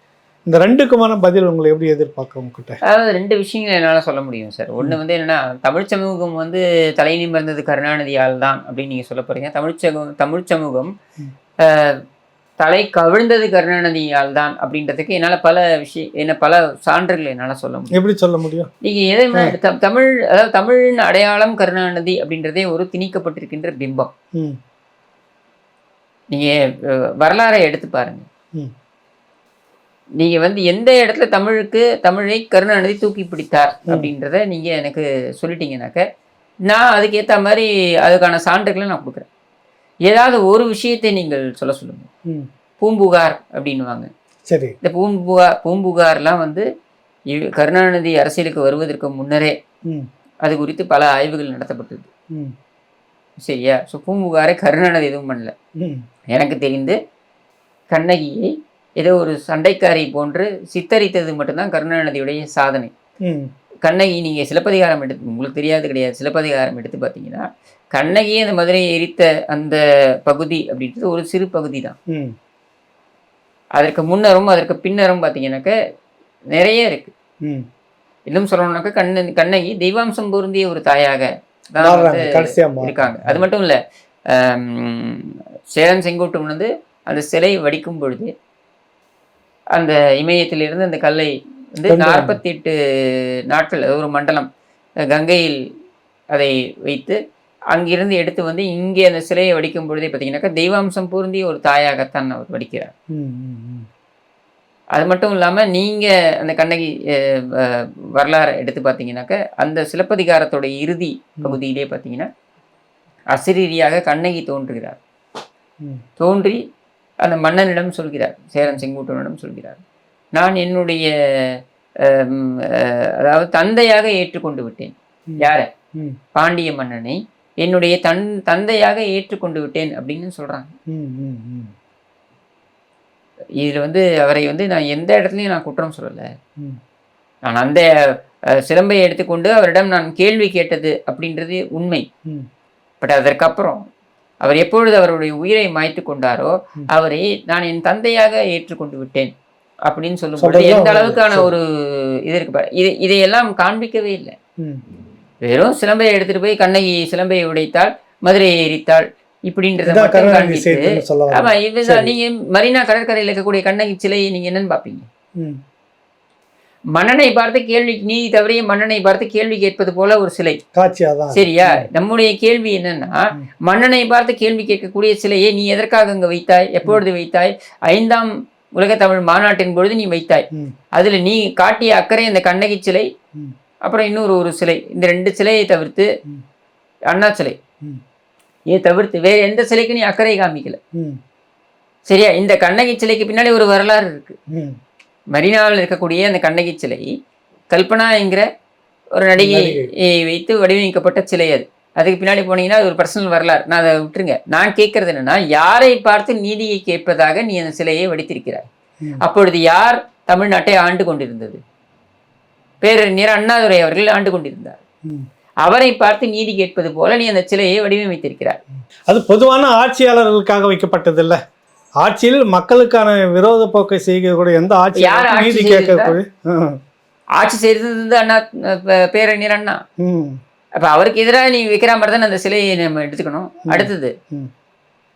இந்த ரெண்டுக்குமான பதில் உங்களை எப்படி எதிர்பார்க்க உங்ககிட்ட? அதாவது 2 விஷயங்கள் என்னால் சொல்ல முடியும் சார். ஒன்று வந்து என்னென்னா, தமிழ் சமூகம் வந்து தலை நிமிர்ந்தது கருணாநிதியால் தான் அப்படின்னு நீங்கள் சொல்ல போகிறீங்க. தமிழ் சமூகம் தலை கவிழ்ந்தது கருணாநிதியால் தான் அப்படின்றதுக்கு என்னால் பல சான்றுகள் என்னால் சொல்ல முடியும். எப்படி சொல்ல முடியும்? நீங்கள் எதையுமே அதாவது தமிழின் அடையாளம் கருணாநிதி அப்படின்றதே ஒரு திணிக்கப்பட்டிருக்கின்ற பிம்பம். நீங்கள் வரலாறை எடுத்து பாருங்க. நீங்கள் வந்து எந்த இடத்துல தமிழை கருணாநிதி தூக்கி பிடித்தார் அப்படின்றத நீங்கள் எனக்கு சொல்லிட்டீங்கன்னாக்க நான் அதுக்கேற்ற மாதிரி அதுக்கான சான்றுகளை நான் கொடுக்குறேன். ஏதாவது ஒரு விஷயத்தை நீங்கள் சொல்லுங்க. பூம்புகார் அப்படின்னுவாங்க. சரி, இந்த பூம்புகார்லாம் வந்து கருணாநிதி அரசியலுக்கு வருவதற்கு முன்னரே அது குறித்து பல ஆய்வுகள் நடத்தப்பட்டது. சரியா? ஸோ பூம்புகாரை கருணாநிதி எதுவும் பண்ணல. எனக்கு தெரிந்து கண்ணகியை ஏதோ ஒரு சண்டைக்காரி போன்று சித்தரித்தது மட்டும்தான் கருணாநிதியுடைய சாதனை. கண்ணகி நீங்கள் சிலப்பதிகாரம் உங்களுக்கு தெரியாது கிடையாது. சிலப்பதிகாரம் எடுத்து பார்த்தீங்கன்னா கண்ணகியே அந்த மதுரையை எரித்த அந்த பகுதி அப்படின்றது ஒரு சிறு பகுதி தான். அதற்கு முன்னரும் அதற்கு பின்னரும் பார்த்தீங்கன்னாக்க நிறைய இருக்கு. இன்னும் சொல்லணும்னாக்க கண்ணகி தெய்வாம்சம் பொருந்திய ஒரு தாயாக தான் இருக்காங்க. அது மட்டும் இல்லை, சேரன் செங்கோட்டும் வந்து அந்த சிலை வடிக்கும் பொழுது அந்த இமயத்திலிருந்து அந்த கல்லை வந்து 48 நாட்கள் ஒரு மண்டலம் கங்கையில் அதை வைத்து அங்கிருந்து எடுத்து வந்து இங்கே அந்த சிலையை வடிக்கும் பொழுதே பார்த்தீங்கன்னாக்கா தெய்வாம்சம் பொருந்திய ஒரு தாயாகத்தான் அவர் வடிக்கிறார். அது மட்டும் இல்லாமல் நீங்கள் அந்த கண்ணகி வரலாறு எடுத்து பார்த்தீங்கன்னாக்க அந்த சிலப்பதிகாரத்தோட இறுதி பகுதியிலே பார்த்தீங்கன்னா அசிரீரியாக கண்ணகி தோன்றுகிறார். தோன்றி அந்த மன்னனிடம் சொல்கிறார், சேரன் செங்குட்டுவனிடம் சொல்கிறார், நான் என்னுடைய அதாவது தந்தையாக ஏற்றுக்கொண்டு விட்டேன். யார? பாண்டிய மன்னனை என்னுடைய தந்தையாக ஏற்றுக்கொண்டு விட்டேன் அப்படின்னு சொல்றாங்க. இதுல வந்து அவரை வந்து நான் எந்த இடத்துலையும் நான் குற்றம் சொல்லலை. நான் அந்த சிலம்பை எடுத்துக்கொண்டு அவரிடம் நான் கேள்வி கேட்டது அப்படின்றது உண்மை. பட் அதற்கப்புறம் அவர் எப்பொழுது அவருடைய உயிரை மாய்த்து கொண்டாரோ அவரை நான் என் தந்தையாக ஏற்றுக்கொண்டு விட்டேன் அப்படின்னு சொல்லும்போது எந்த அளவுக்கான ஒரு இது இருக்கு. இதையெல்லாம் காண்பிக்கவே இல்லை. வெறும் சிலம்பையை எடுத்துட்டு போய் கண்ணகி சிலம்பையை உடைத்தாள், மதுரையை எரித்தாள் இப்படின்றத மட்டும் காண்பித்து, ஆமா இதுதான் நீங்க மரீனா கடற்கரையில் இருக்கக்கூடிய கண்ணகி சிலையை நீங்க என்னன்னு பார்ப்பீங்க? மன்னனை பார்த்து கேள்வி, நீதி தவறிய மன்னனை பார்த்து கேள்வி கேட்பது போல ஒரு சிலை காட்சியாதான். சரியா? நம்முடைய கேள்வி என்னன்னா, மன்னனை பார்த்து கேள்வி கேட்கக்கூடிய சிலையை நீ எதற்காக அங்க வைத்தாய், எப்பொழுது வைத்தாய்? 5ஆம் உலக தமிழ் மாநாட்டின் பொழுது நீ வைத்தாய். அதுல நீ காட்டிய அக்கறை அந்த கண்ணகி சிலை, அப்புறம் இன்னொரு சிலை, இந்த 2 சிலையை தவிர்த்து அண்ணா சிலை தவிர்த்து வேற எந்த சிலைக்கு நீ அக்கறை காமிக்கல. சரியா? இந்த கண்ணகி சிலைக்கு பின்னாடி ஒரு வரலாறு இருக்கு. மரீனாவில் இருக்கக்கூடிய அந்த கண்ணகி சிலை கல்பனா என்கிற ஒரு நடிகையை வைத்து வடிவமைக்கப்பட்ட சிலை. அதுக்கு பின்னாடி போனீங்கன்னா அது ஒரு பர்சனல் வரலாறு. நான் அதை விட்டுருங்க. நான் கேட்கறது என்னன்னா, யாரை பார்த்து நீதியை கேட்பதாக நீ அந்த சிலையை வடித்திருக்கிறாய்? அப்பொழுது யார் தமிழ்நாட்டை ஆண்டு கொண்டிருந்தது? பேரறிஞர் அண்ணாதுரை அவர்கள் ஆண்டு கொண்டிருந்தார். அவரை பார்த்து நீதி கேட்பது போல நீ அந்த சிலையை வடிவமைத்திருக்கிறார். அது பொதுவான ஆட்சியாளர்களுக்காக வைக்கப்பட்டது இல்ல. ஆட்சியில் மக்களுக்கான விரோத போக்கை செய்யக்கூடிய எந்த யார் ஆட்சி ஆட்சி நீதி செய்திருந்தா? கேட்கக்கூடிய ஆட்சி செய்தது அண்ணா, பேரறிஞர் அண்ணா. அப்ப அவருக்கு எதிராக நீ வைக்கிற மாதிரி தான் அந்த சிலையை நம்ம எடுத்துக்கணும். அடுத்தது,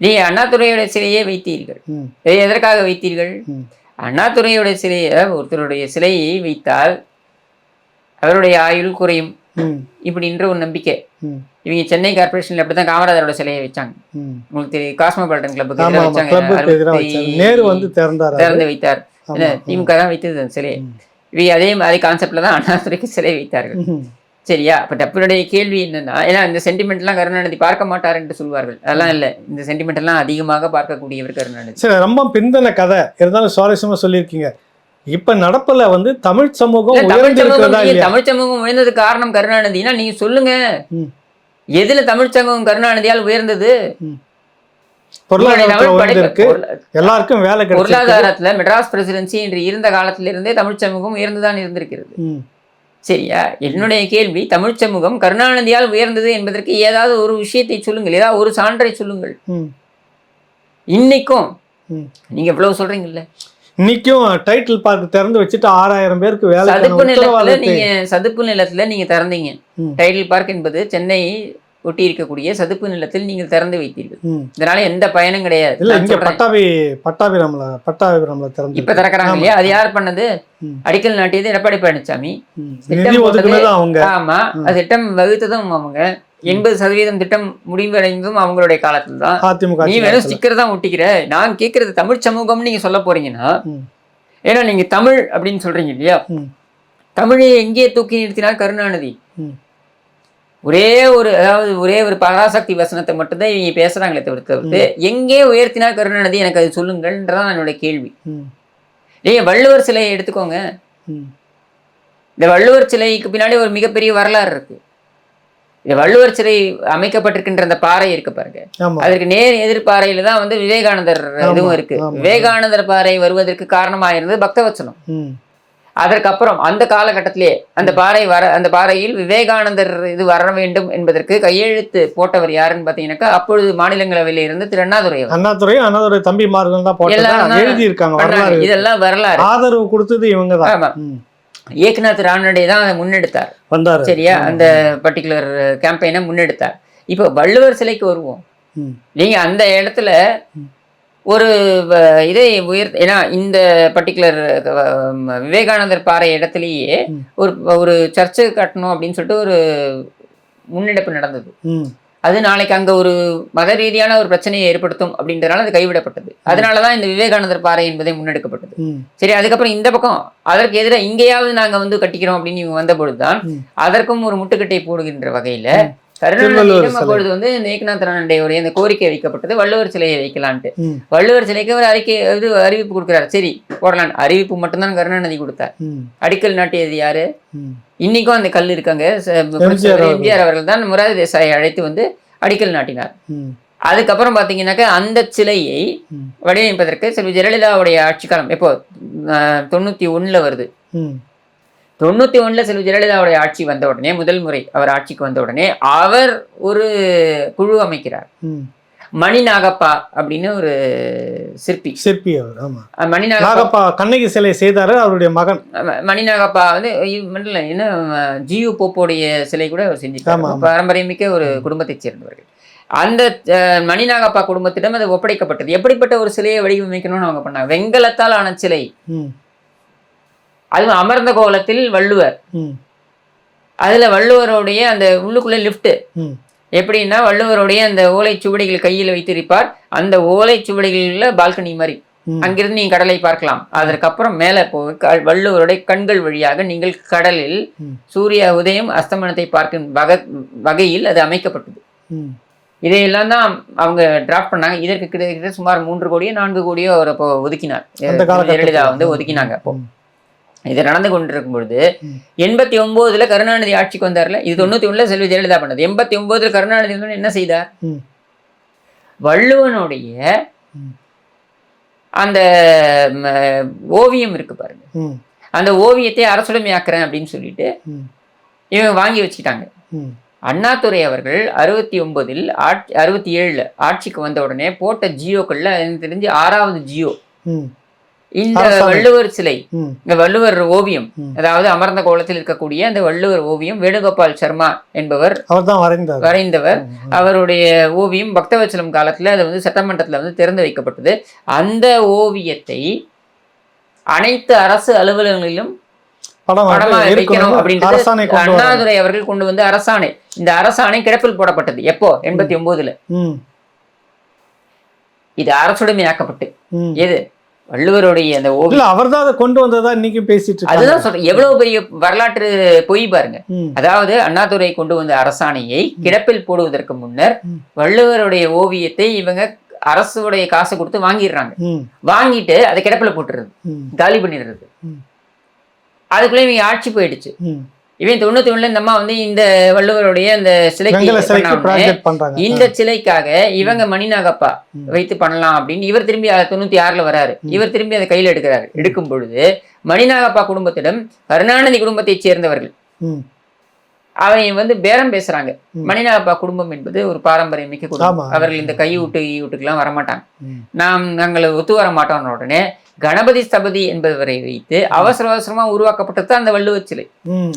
நீ அண்ணாதுரையோட சிலையை வைத்தீர்கள். எதற்காக வைத்தீர்கள்? அண்ணாதுரையோட சிலையை, ஒருத்தருடைய சிலையை வைத்தால் அவருடைய ஆயுள் குறையும் இப்படின்ற ஒரு நம்பிக்கை. இவங்க சென்னை கார்பரேஷன்ல அப்படிதான் காமராஜரோட சிலையை வச்சாங்க. உங்களுக்கு தெரியும், காஸ்மோபாலிட்டன் கிளப்புக்கு எதிராக வச்சாங்க. நேரு வந்து திறந்து வைத்தார். திமுக தான் வைத்தது அந்த சிலையை. இவங்க அதே மாதிரி கான்செப்ட்ல தான் அண்ணாதுரைக்கு சிலை வைத்தார்கள். சரியா? பட் அப்பனுடைய கேள்வி என்னன்னா, ஏன்னா இந்த சென்டிமெண்ட்லாம் கருணாநிதி பார்க்க மாட்டார் என்று சொல்வார்கள். அதெல்லாம் இல்லை, இந்த சென்டிமெண்ட் எல்லாம் அதிகமாக பார்க்கக்கூடியவர் கருணாநிதி. சரி, ரொம்ப பிந்தன கதை இருந்தாலும் சுவாரஸ்யமா சொல்லியிருக்கீங்க. இப்ப நடப்புல வந்து தமிழ் சமூகம் தமிழ் சமூகம் உயர்ந்தது காரணம் கருணாநிதினா நீங்க சொல்லுங்க. எதுல தமிழ் சமூகம் கருணாநிதியால் உயர்ந்தது? எல்லாருக்கும் வேலை, பொருளாதாரத்துல மெட்ராஸ் பிரசிடென்சி என்று இருந்த காலத்திலிருந்தே தமிழ் சமூகம் உயர்ந்துதான் இருந்திருக்கிறது. சரியா? என்னுடைய கேள்வி, தமிழ் சமூகம் கருணாநிதியால் உயர்ந்தது என்பதற்கு ஏதாவது ஒரு விஷயத்தை சொல்லுங்கள், ஏதாவது ஒரு சான்றை சொல்லுங்கள். இன்னைக்கும் நீங்க எவ்வளவு சொல்றீங்கல்ல, இன்னைக்கும் டைட்டில் பார்க் திறந்து வச்சுட்டு 6000 பேருக்கு வேலை. சதுப்பு நிலத்துல நீங்க திறந்தீங்க. டைட்டில் பார்க் என்பது சென்னை ஒட்டி இருக்கக்கூடிய சதுப்பு நிலத்தில் நீங்கள் திறந்து வைத்தீர்கள். இதனால எந்த பயனும் கிடையாது. இல்ல, இங்க பட்டாபிராம்ல திறந்து இப்ப திறக்கிறாங்க இல்லையா? அது யார் பண்ணது? அடிக்கல் நாட்டியது எடப்பாடி பழனிசாமி. ஆமா, அது திட்டம் வகுத்ததும் அவங்க. 80% திட்டம் முடிவடைந்ததும் அவங்களுடைய காலத்துல தான். நீ வெறும் ஸ்டிக்கர் தான் ஒட்டிக்கிற. நான் கேட்கறது, தமிழ் சமூகம் நீங்க சொல்ல போறீங்கன்னா, ஏன்னா நீங்க தமிழ் அப்படின்னு சொல்றீங்க இல்லையா? தமிழை எங்கே தூக்கி நிறுத்தினார் கருணாநிதி? ஒரே ஒரு பராசக்தி வசனத்தை மட்டும்தான் இவங்க பேசுறாங்களே தவிர்த்து எங்கே உயர்த்தினார் கருணாநிதி, எனக்கு அது சொல்லுங்கள்ன்றதான் என்னோட கேள்வி. நீங்க வள்ளுவர் சிலையை எடுத்துக்கோங்க. இந்த வள்ளுவர் சிலைக்கு பின்னாடி ஒரு மிகப்பெரிய வரலாறு இருக்கு. இந்த வள்ளுவர் சிலை அமைக்கப்பட்டிருக்கின்ற அந்த பாறை இருக்கு பாருங்க, அதற்கு நேர் எதிர்பாறையில தான் வந்து விவேகானந்தர் இதுவும் இருக்கு. விவேகானந்தர் பாறை வருவதற்கு காரணமாக இருந்தது பக்தவத்சலம். அதற்கப்புறம் அந்த காலகட்டத்திலே அந்த பாறையில் விவேகானந்தர் இது வர வேண்டும் என்பதற்கு கையெழுத்து போட்டவர் யாருன்னு பாத்தீங்கன்னாக்கா, அப்பொழுது மாநிலங்களவையில இருந்து திரு அண்ணாதுரை தம்பிமார்கள் தான் எழுதியிருக்காங்க. இதெல்லாம் வரலாறு. ஆதரவு கொடுத்தது இவங்க தான். ஏக்நாத் ரானடே தான் முன்னெடுத்தார் வந்தார். சரியா? அந்த பர்டிகுலர் கேம்பெயினை முன்னெடுத்தார். இப்போ வள்ளுவர் சிலைக்கு வருவோம். நீங்க அந்த இடத்துல ஒரு இதை ஏன்னா இந்த பர்டிகுலர் விவேகானந்தர் பாறை இடத்துலயே ஒரு சர்ச்சு கட்டணும் அப்படின்னு சொல்லிட்டு ஒரு முன்னெடுப்பு நடந்தது. அது நாளைக்கு அங்க ஒரு மத ரீதியான ஒரு பிரச்சனையை ஏற்படுத்தும் அப்படின்றதுனால அது கைவிடப்பட்டது. அதனாலதான் இந்த விவேகானந்தர் பாறை என்பதை முன்னெடுக்கப்பட்டது. சரி, அதுக்கப்புறம் இந்த பக்கம் அதற்கு எதிராக இங்கேயாவது நாங்க வந்து கட்டிக்கிறோம் அப்படின்னு இவங்க வந்த பொழுதுதான் அதற்கும் ஒரு முட்டுக்கட்டை போடுகின்ற வகையில கருணாநிதியிடம் அப்பொழுது வந்து இந்த ஏக்நாத் ரானடேவுடைய இந்த கோரிக்கை வைக்கப்பட்டது, வள்ளுவர் சிலையை வைக்கலான்ட்டு. வள்ளுவர் சிலைக்கு ஒரு அறிவிப்பு கொடுக்குறாரு. சரி, போடலாம். அறிவிப்பு மட்டும்தான் கருணாநிதி கொடுத்தார். அடிக்கல் நாட்டியது யாரு? இன்னைக்கும் அந்த கல் இருக்காங்க. எம்ஜிஆர் அவர்கள் தான் மொரார்ஜி தேசாயை அழைத்து வந்து அடிக்கல் நாட்டினார். அதுக்கப்புறம் பாத்தீங்கன்னாக்க அந்த சிலையை வடிவமைப்பதற்கு செல்வி ஜெயலலிதாவுடைய ஆட்சி காலம் எப்போ 91 வருது. 91 செல்வி ஜெயலலிதாவுடைய ஆட்சி வந்த உடனே, முதல் முறை அவர் ஆட்சிக்கு வந்த உடனே அவர் ஒரு குழு அமைக்கிறார். மணிநாகப்பா அப்படின்னு ஒரு சிற்பி அவர். ஆமா, மணிநாகப்பா கண்ணகி சிலை செய்தாரு அவருடைய மகன். மணிநாகப்பா வந்து என்ன ஜியு போப்போடைய சிலை கூட அவர் செஞ்சிருக்காரு. பாரம்பரியமிக்க ஒரு குடும்பத்தை சேர்ந்தவர்கள். அந்த மணிநாகப்பா குடும்பத்திடம் அது ஒப்படைக்கப்பட்டது. எப்படிப்பட்ட ஒரு சிலையை வடிவமைக்கணும்னு அவங்க பண்ணாங்க. வெங்கலத்தால் ஆன சிலை, அதுவும் அமர்ந்த கோலத்தில் வள்ளுவர். அதுல வள்ளுவருடைய அந்த உள்ளுக்குள்ள லிப்ட் எப்படின்னா, வள்ளுவருடைய அந்த ஓலைச்சுவடிகள் கையில் வைத்திருப்பார். அந்த ஓலைச்சுவடிகளில் பால்கனி மாதிரி, அங்கிருந்து நீங்க கடலை பார்க்கலாம். அதற்கப்புறம் மேல போய் வள்ளுவருடைய கண்கள் வழியாக நீங்கள் கடலில் சூரிய உதயம் அஸ்தமனத்தை பார்க்கும் வகையில் அது அமைக்கப்பட்டது. இதையெல்லாம் தான் அவங்க டிராஃப்ட் பண்ணாங்க. இதற்கு கிட்டத்தட்ட சுமார் 3 கோடியோ 4 கோடியோ அவர் அப்போ ஒதுக்கினார். ஜெயலலிதா வந்து ஒதுக்கினாங்க. அப்போ இது நடந்து கொண்டிருக்கும் பொழுது 89 கருணாநிதி ஆட்சிக்கு வந்தார்ல. இது 91 செல்வி ஜெயலலிதா பண்ணது. 89 கருணாநிதி என்ன செய்தார்? வள்ளுவனுடைய அந்த ஓவியம் இருக்கு பாருங்க, அந்த ஓவியத்தை அரசுடைமையாக்குறேன் அப்படின்னு சொல்லிட்டு இவங்க வாங்கி வச்சுக்கிட்டாங்க. அண்ணாதுரை அவர்கள் 69 67 ஆட்சிக்கு வந்த உடனே போட்ட ஜியோக்கள்ல எனக்கு தெரிஞ்சு 6வது ஜியோ இந்த வள்ளுவர் சிலை, இந்த வள்ளுவர் ஓவியம், அதாவது அமர்ந்த கோலத்தில் இருக்கக்கூடிய அந்த வள்ளுவர் ஓவியம் வேணுகோபால் சர்மா என்பவர் வரைந்தவர். அவருடைய ஓவியம் பக்தவச்சலம் காலத்துல அது வந்து சட்டமன்றத்துல வந்து திறந்து வைக்கப்பட்டது. அந்த ஓவியத்தை அனைத்து அரசு அலுவலகங்களிலும் படமாக வைக்கணும் அப்படின்றது அண்ணாதுரை அவர்கள் கொண்டு வந்து அரசாணை. இந்த அரசாணை கிடப்பில் போடப்பட்டது எப்போ? 89. இது அரசுடைமையாக்கப்பட்டு எது வள்ளுவருடைய அந்த ஓவியம் அவர் தான் அதை கொண்டு வந்ததா இன்னைக்கு பேசிட்டு. அதுதான் சொல்றேன், எவ்வளவு பெரிய வரலாற்று பொய் பாருங்க. அதாவது அண்ணாதுரை கொண்டு வந்த அரசாணையை கிடப்பில் போடுவதற்கு முன்னர் வள்ளுவருடைய ஓவியத்தை இவங்க அரசுடைய காசு கொடுத்து வாங்கிடுறாங்க. வாங்கிட்டு அதை கிடப்பில் போட்டுறது, காலி பண்ணிடுறது. அதுக்குள்ளே இவங்க ஆட்சி போயிடுச்சு. இவன் 91 இந்த அம்மா வந்து இந்த வள்ளுவருடைய இந்த சிலைக்கு இந்த சிலைக்காக இவங்க மணிநாகப்பா வைத்து பண்ணலாம் அப்படின்னு இவர் திரும்பி 96 வராரு. இவர் திரும்பி அதை கையில் எடுக்கிறாரு. எடுக்கும் பொழுது மணிநாகப்பா குடும்பத்திடம் கருணாநிதி குடும்பத்தை சேர்ந்தவர்கள் அவங்க வந்து பேரம் பேசுறாங்க. மணிநாகப்பா குடும்பம் என்பது ஒரு பாரம்பரியம் மிக்க குடும்பம். அவர்கள் இந்த கையூட்டுக்கெல்லாம் வரமாட்டாங்க. நாங்கள் ஒத்து வர மாட்டோம்னு உடனே கணபதி ஸ்தபதி என்பவரை வைத்து அவசரமா உருவாக்கப்பட்டது அந்த வள்ளுவர் சிலை.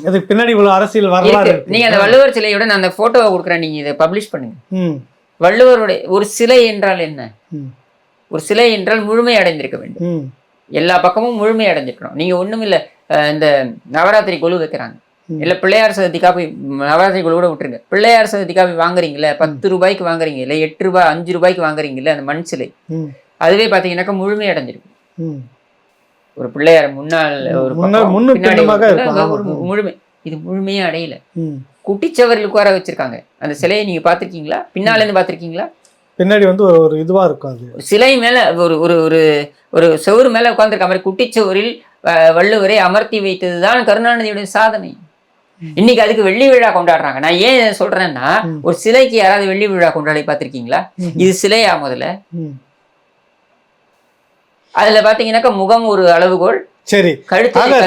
இதுக்கு பின்னாடி அரசியல் வரலாறு. நீங்க அந்த வள்ளுவர் சிலையோட நான் அந்த போட்டோவை கொடுக்குறேன், நீங்க இதை பப்ளிஷ் பண்ணுங்க. வள்ளுவருடைய ஒரு சிலை என்றால் என்ன? ஒரு சிலை என்றால் முழுமை அடைந்திருக்க வேண்டும். எல்லா பக்கமும் முழுமை அடைஞ்சிருக்கணும். நீங்க ஒண்ணும் இல்ல, இந்த நவராத்திரி கொலு வைக்கிறாங்க, இல்ல பிள்ளையார் சதுர்த்திக்காக போய் நவராத்திரி கொலு கூட விட்டுருங்க. பிள்ளையார் சதுர்த்திக்காக போய் வாங்குறீங்களே, 10 ரூபாய்க்கு வாங்குறீங்க, இல்ல 8 ரூபாய் 5 ரூபாய்க்கு வாங்குறீங்கல்ல அந்த மண் சிலை, அதுவே பாத்தீங்கன்னாக்கா முழுமை அடைஞ்சிருக்கு. ஒரு பிள்ளையார் முன்னால் ஒரு முழுமை, இது முழுமையே அடையல. குட்டிச்சவர்களுக்கு வர வச்சிருக்காங்க. அந்த சிலையை நீங்க பாத்திருக்கீங்களா? பின்னால இருந்து பாத்திருக்கீங்களா? பின்னாடி வந்து ஒரு இதுவா இருக்கும். அது சிலை மேல ஒரு ஒரு ஒரு செவுரு மேல உட்கார்ந்துருக்க மாதிரி குட்டிச்சவரில் வள்ளுவரை அமர்த்தி வைத்ததுதான் கருணாநிதியுடைய சாதனை. இன்னைக்கு அதுக்கு வெள்ளி விழா கொண்டாடுறாங்க. நான் ஏன் சொல்றேன்னா, ஒரு சிலைக்கு யாராவது வெள்ளி விழா கொண்டாடி பாத்திருக்கீங்களா? இது சிலையா? முதல்ல அதுல பாத்தீங்கன்னாக்கா முகம் ஒரு அளவுகோல். சரி,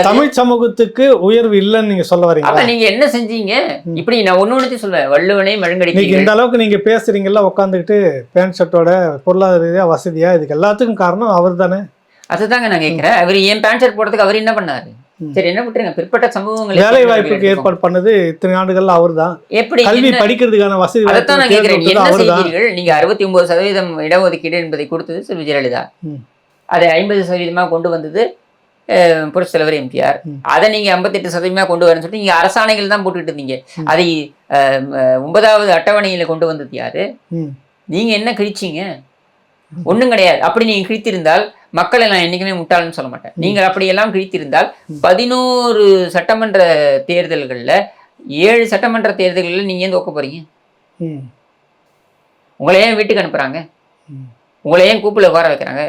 தமிழ் சமூகத்துக்கு உயர்வு இல்லைன்னு நீங்க சொல்ல வரீங்க. நீங்க என்ன செஞ்சீங்க? இப்படி நான் ஒண்ணு சொல்லுவேன், வள்ளுவனை மழுங்கடிக்க இந்த அளவுக்கு நீங்க பேசுறீங்கல்ல உட்காந்துக்கிட்டு பேண்ட் ஷர்ட்டோட, பொருளாதார ரீதியா வசதியா, இதுக்கு எல்லாத்துக்கும் காரணம் அவர் தானே. அதுதாங்க நான் கேட்கிறேன். அவர் ஏன் பேண்ட் ஷர்ட் போடுறதுக்கு அவர் என்ன பண்ணாரு? சரி, என்ன விட்டுருங்க, பிற்பட்ட சமூகங்கள் வேலை வாய்ப்புக்கு ஏற்பாடு பண்ணது இத்தனை ஆண்டுகள்ல அவர் தான். எப்படி கல்வி படிக்கிறதுக்கான வசதி, அதைத்தான் நான் கேட்கிறேன். என்ன செய்தீர்கள் நீங்க? 69% இடஒதுக்கீடு என்பதை கொடுத்தது செல்வி ஜெயலலிதா. அதை 50% கொண்டு வந்தது புரட்சித் தலைவர் எம்ஜிஆர். அதை நீங்க 58% கொண்டு வரேன்னு சொல்லிட்டு நீங்க அரசாணைகள் தான் போட்டுக்கிட்டு இருந்தீங்க. அதை 9வது அட்டவணையில கொண்டு வந்தது யாரு? நீங்க என்ன கிழிச்சிங்க? ஒண்ணும் கிடையாது. அப்படி நீங்க கிழித்திருந்தால் மக்களை நான் என்னைக்குமே முட்டாள்னு சொல்ல மாட்டேன். நீங்கள் அப்படியெல்லாம் கிழித்திருந்தால் 11 சட்டமன்ற தேர்தல்கள்ல 7 சட்டமன்ற தேர்தல்களில் நீங்க ஏன் தோக்க போறீங்க? உங்களை ஏன் வீட்டுக்கு அனுப்புறாங்க? உங்களை ஏன் கூப்பிட உட்கார வைக்கிறாங்க?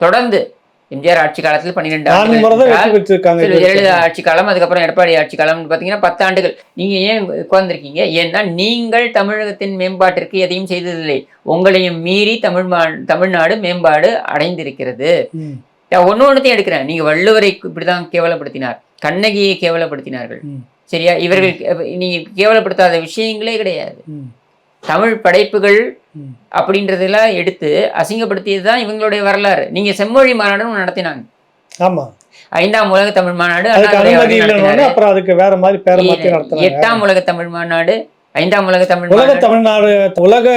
தொடர்ந்து எம்ஜிஆர் ஆட்சி காலத்தில் 12 ஆண்டுகள், ஜெயலலிதா ஆட்சி காலம், அதுக்கப்புறம் எடப்பாடி ஆட்சி காலம் பார்த்தீங்கன்னா 10 ஆண்டுகள். நீங்க ஏன் உட்கார்ந்துருக்கீங்க? ஏன்னா நீங்கள் தமிழகத்தின் மேம்பாட்டிற்கு எதையும் செய்ததில்லை. உங்களையும் மீறி தமிழ்நாடு மேம்பாடு அடைந்திருக்கிறது. ஒன்னொன்னுத்தையும் எடுக்கிறேன். நீங்க வள்ளுவரை இப்படிதான் கேவலப்படுத்தினார், கண்ணகியை கேவலப்படுத்தினார்கள். சரியா? இவர்கள் நீங்க கேவலப்படுத்தாத விஷயங்களே கிடையாது. தமிழ் படைப்புகள் அப்படின்றதெல்லாம் எடுத்து அசிங்கப்படுத்தியதுதான் இவங்களுடைய வரலாறு. நீங்க செம்மொழி மாநாடு நடத்தினாங்க. ஆமா, 5ஆம் உலக தமிழ் மாநாடு, அதுக்கு வேற மாதிரி பேரை மாத்தி நடத்துறாங்க. 8ஆம் உலக தமிழ் மாநாடு, 5ஆம் உலக தமிழ் உலக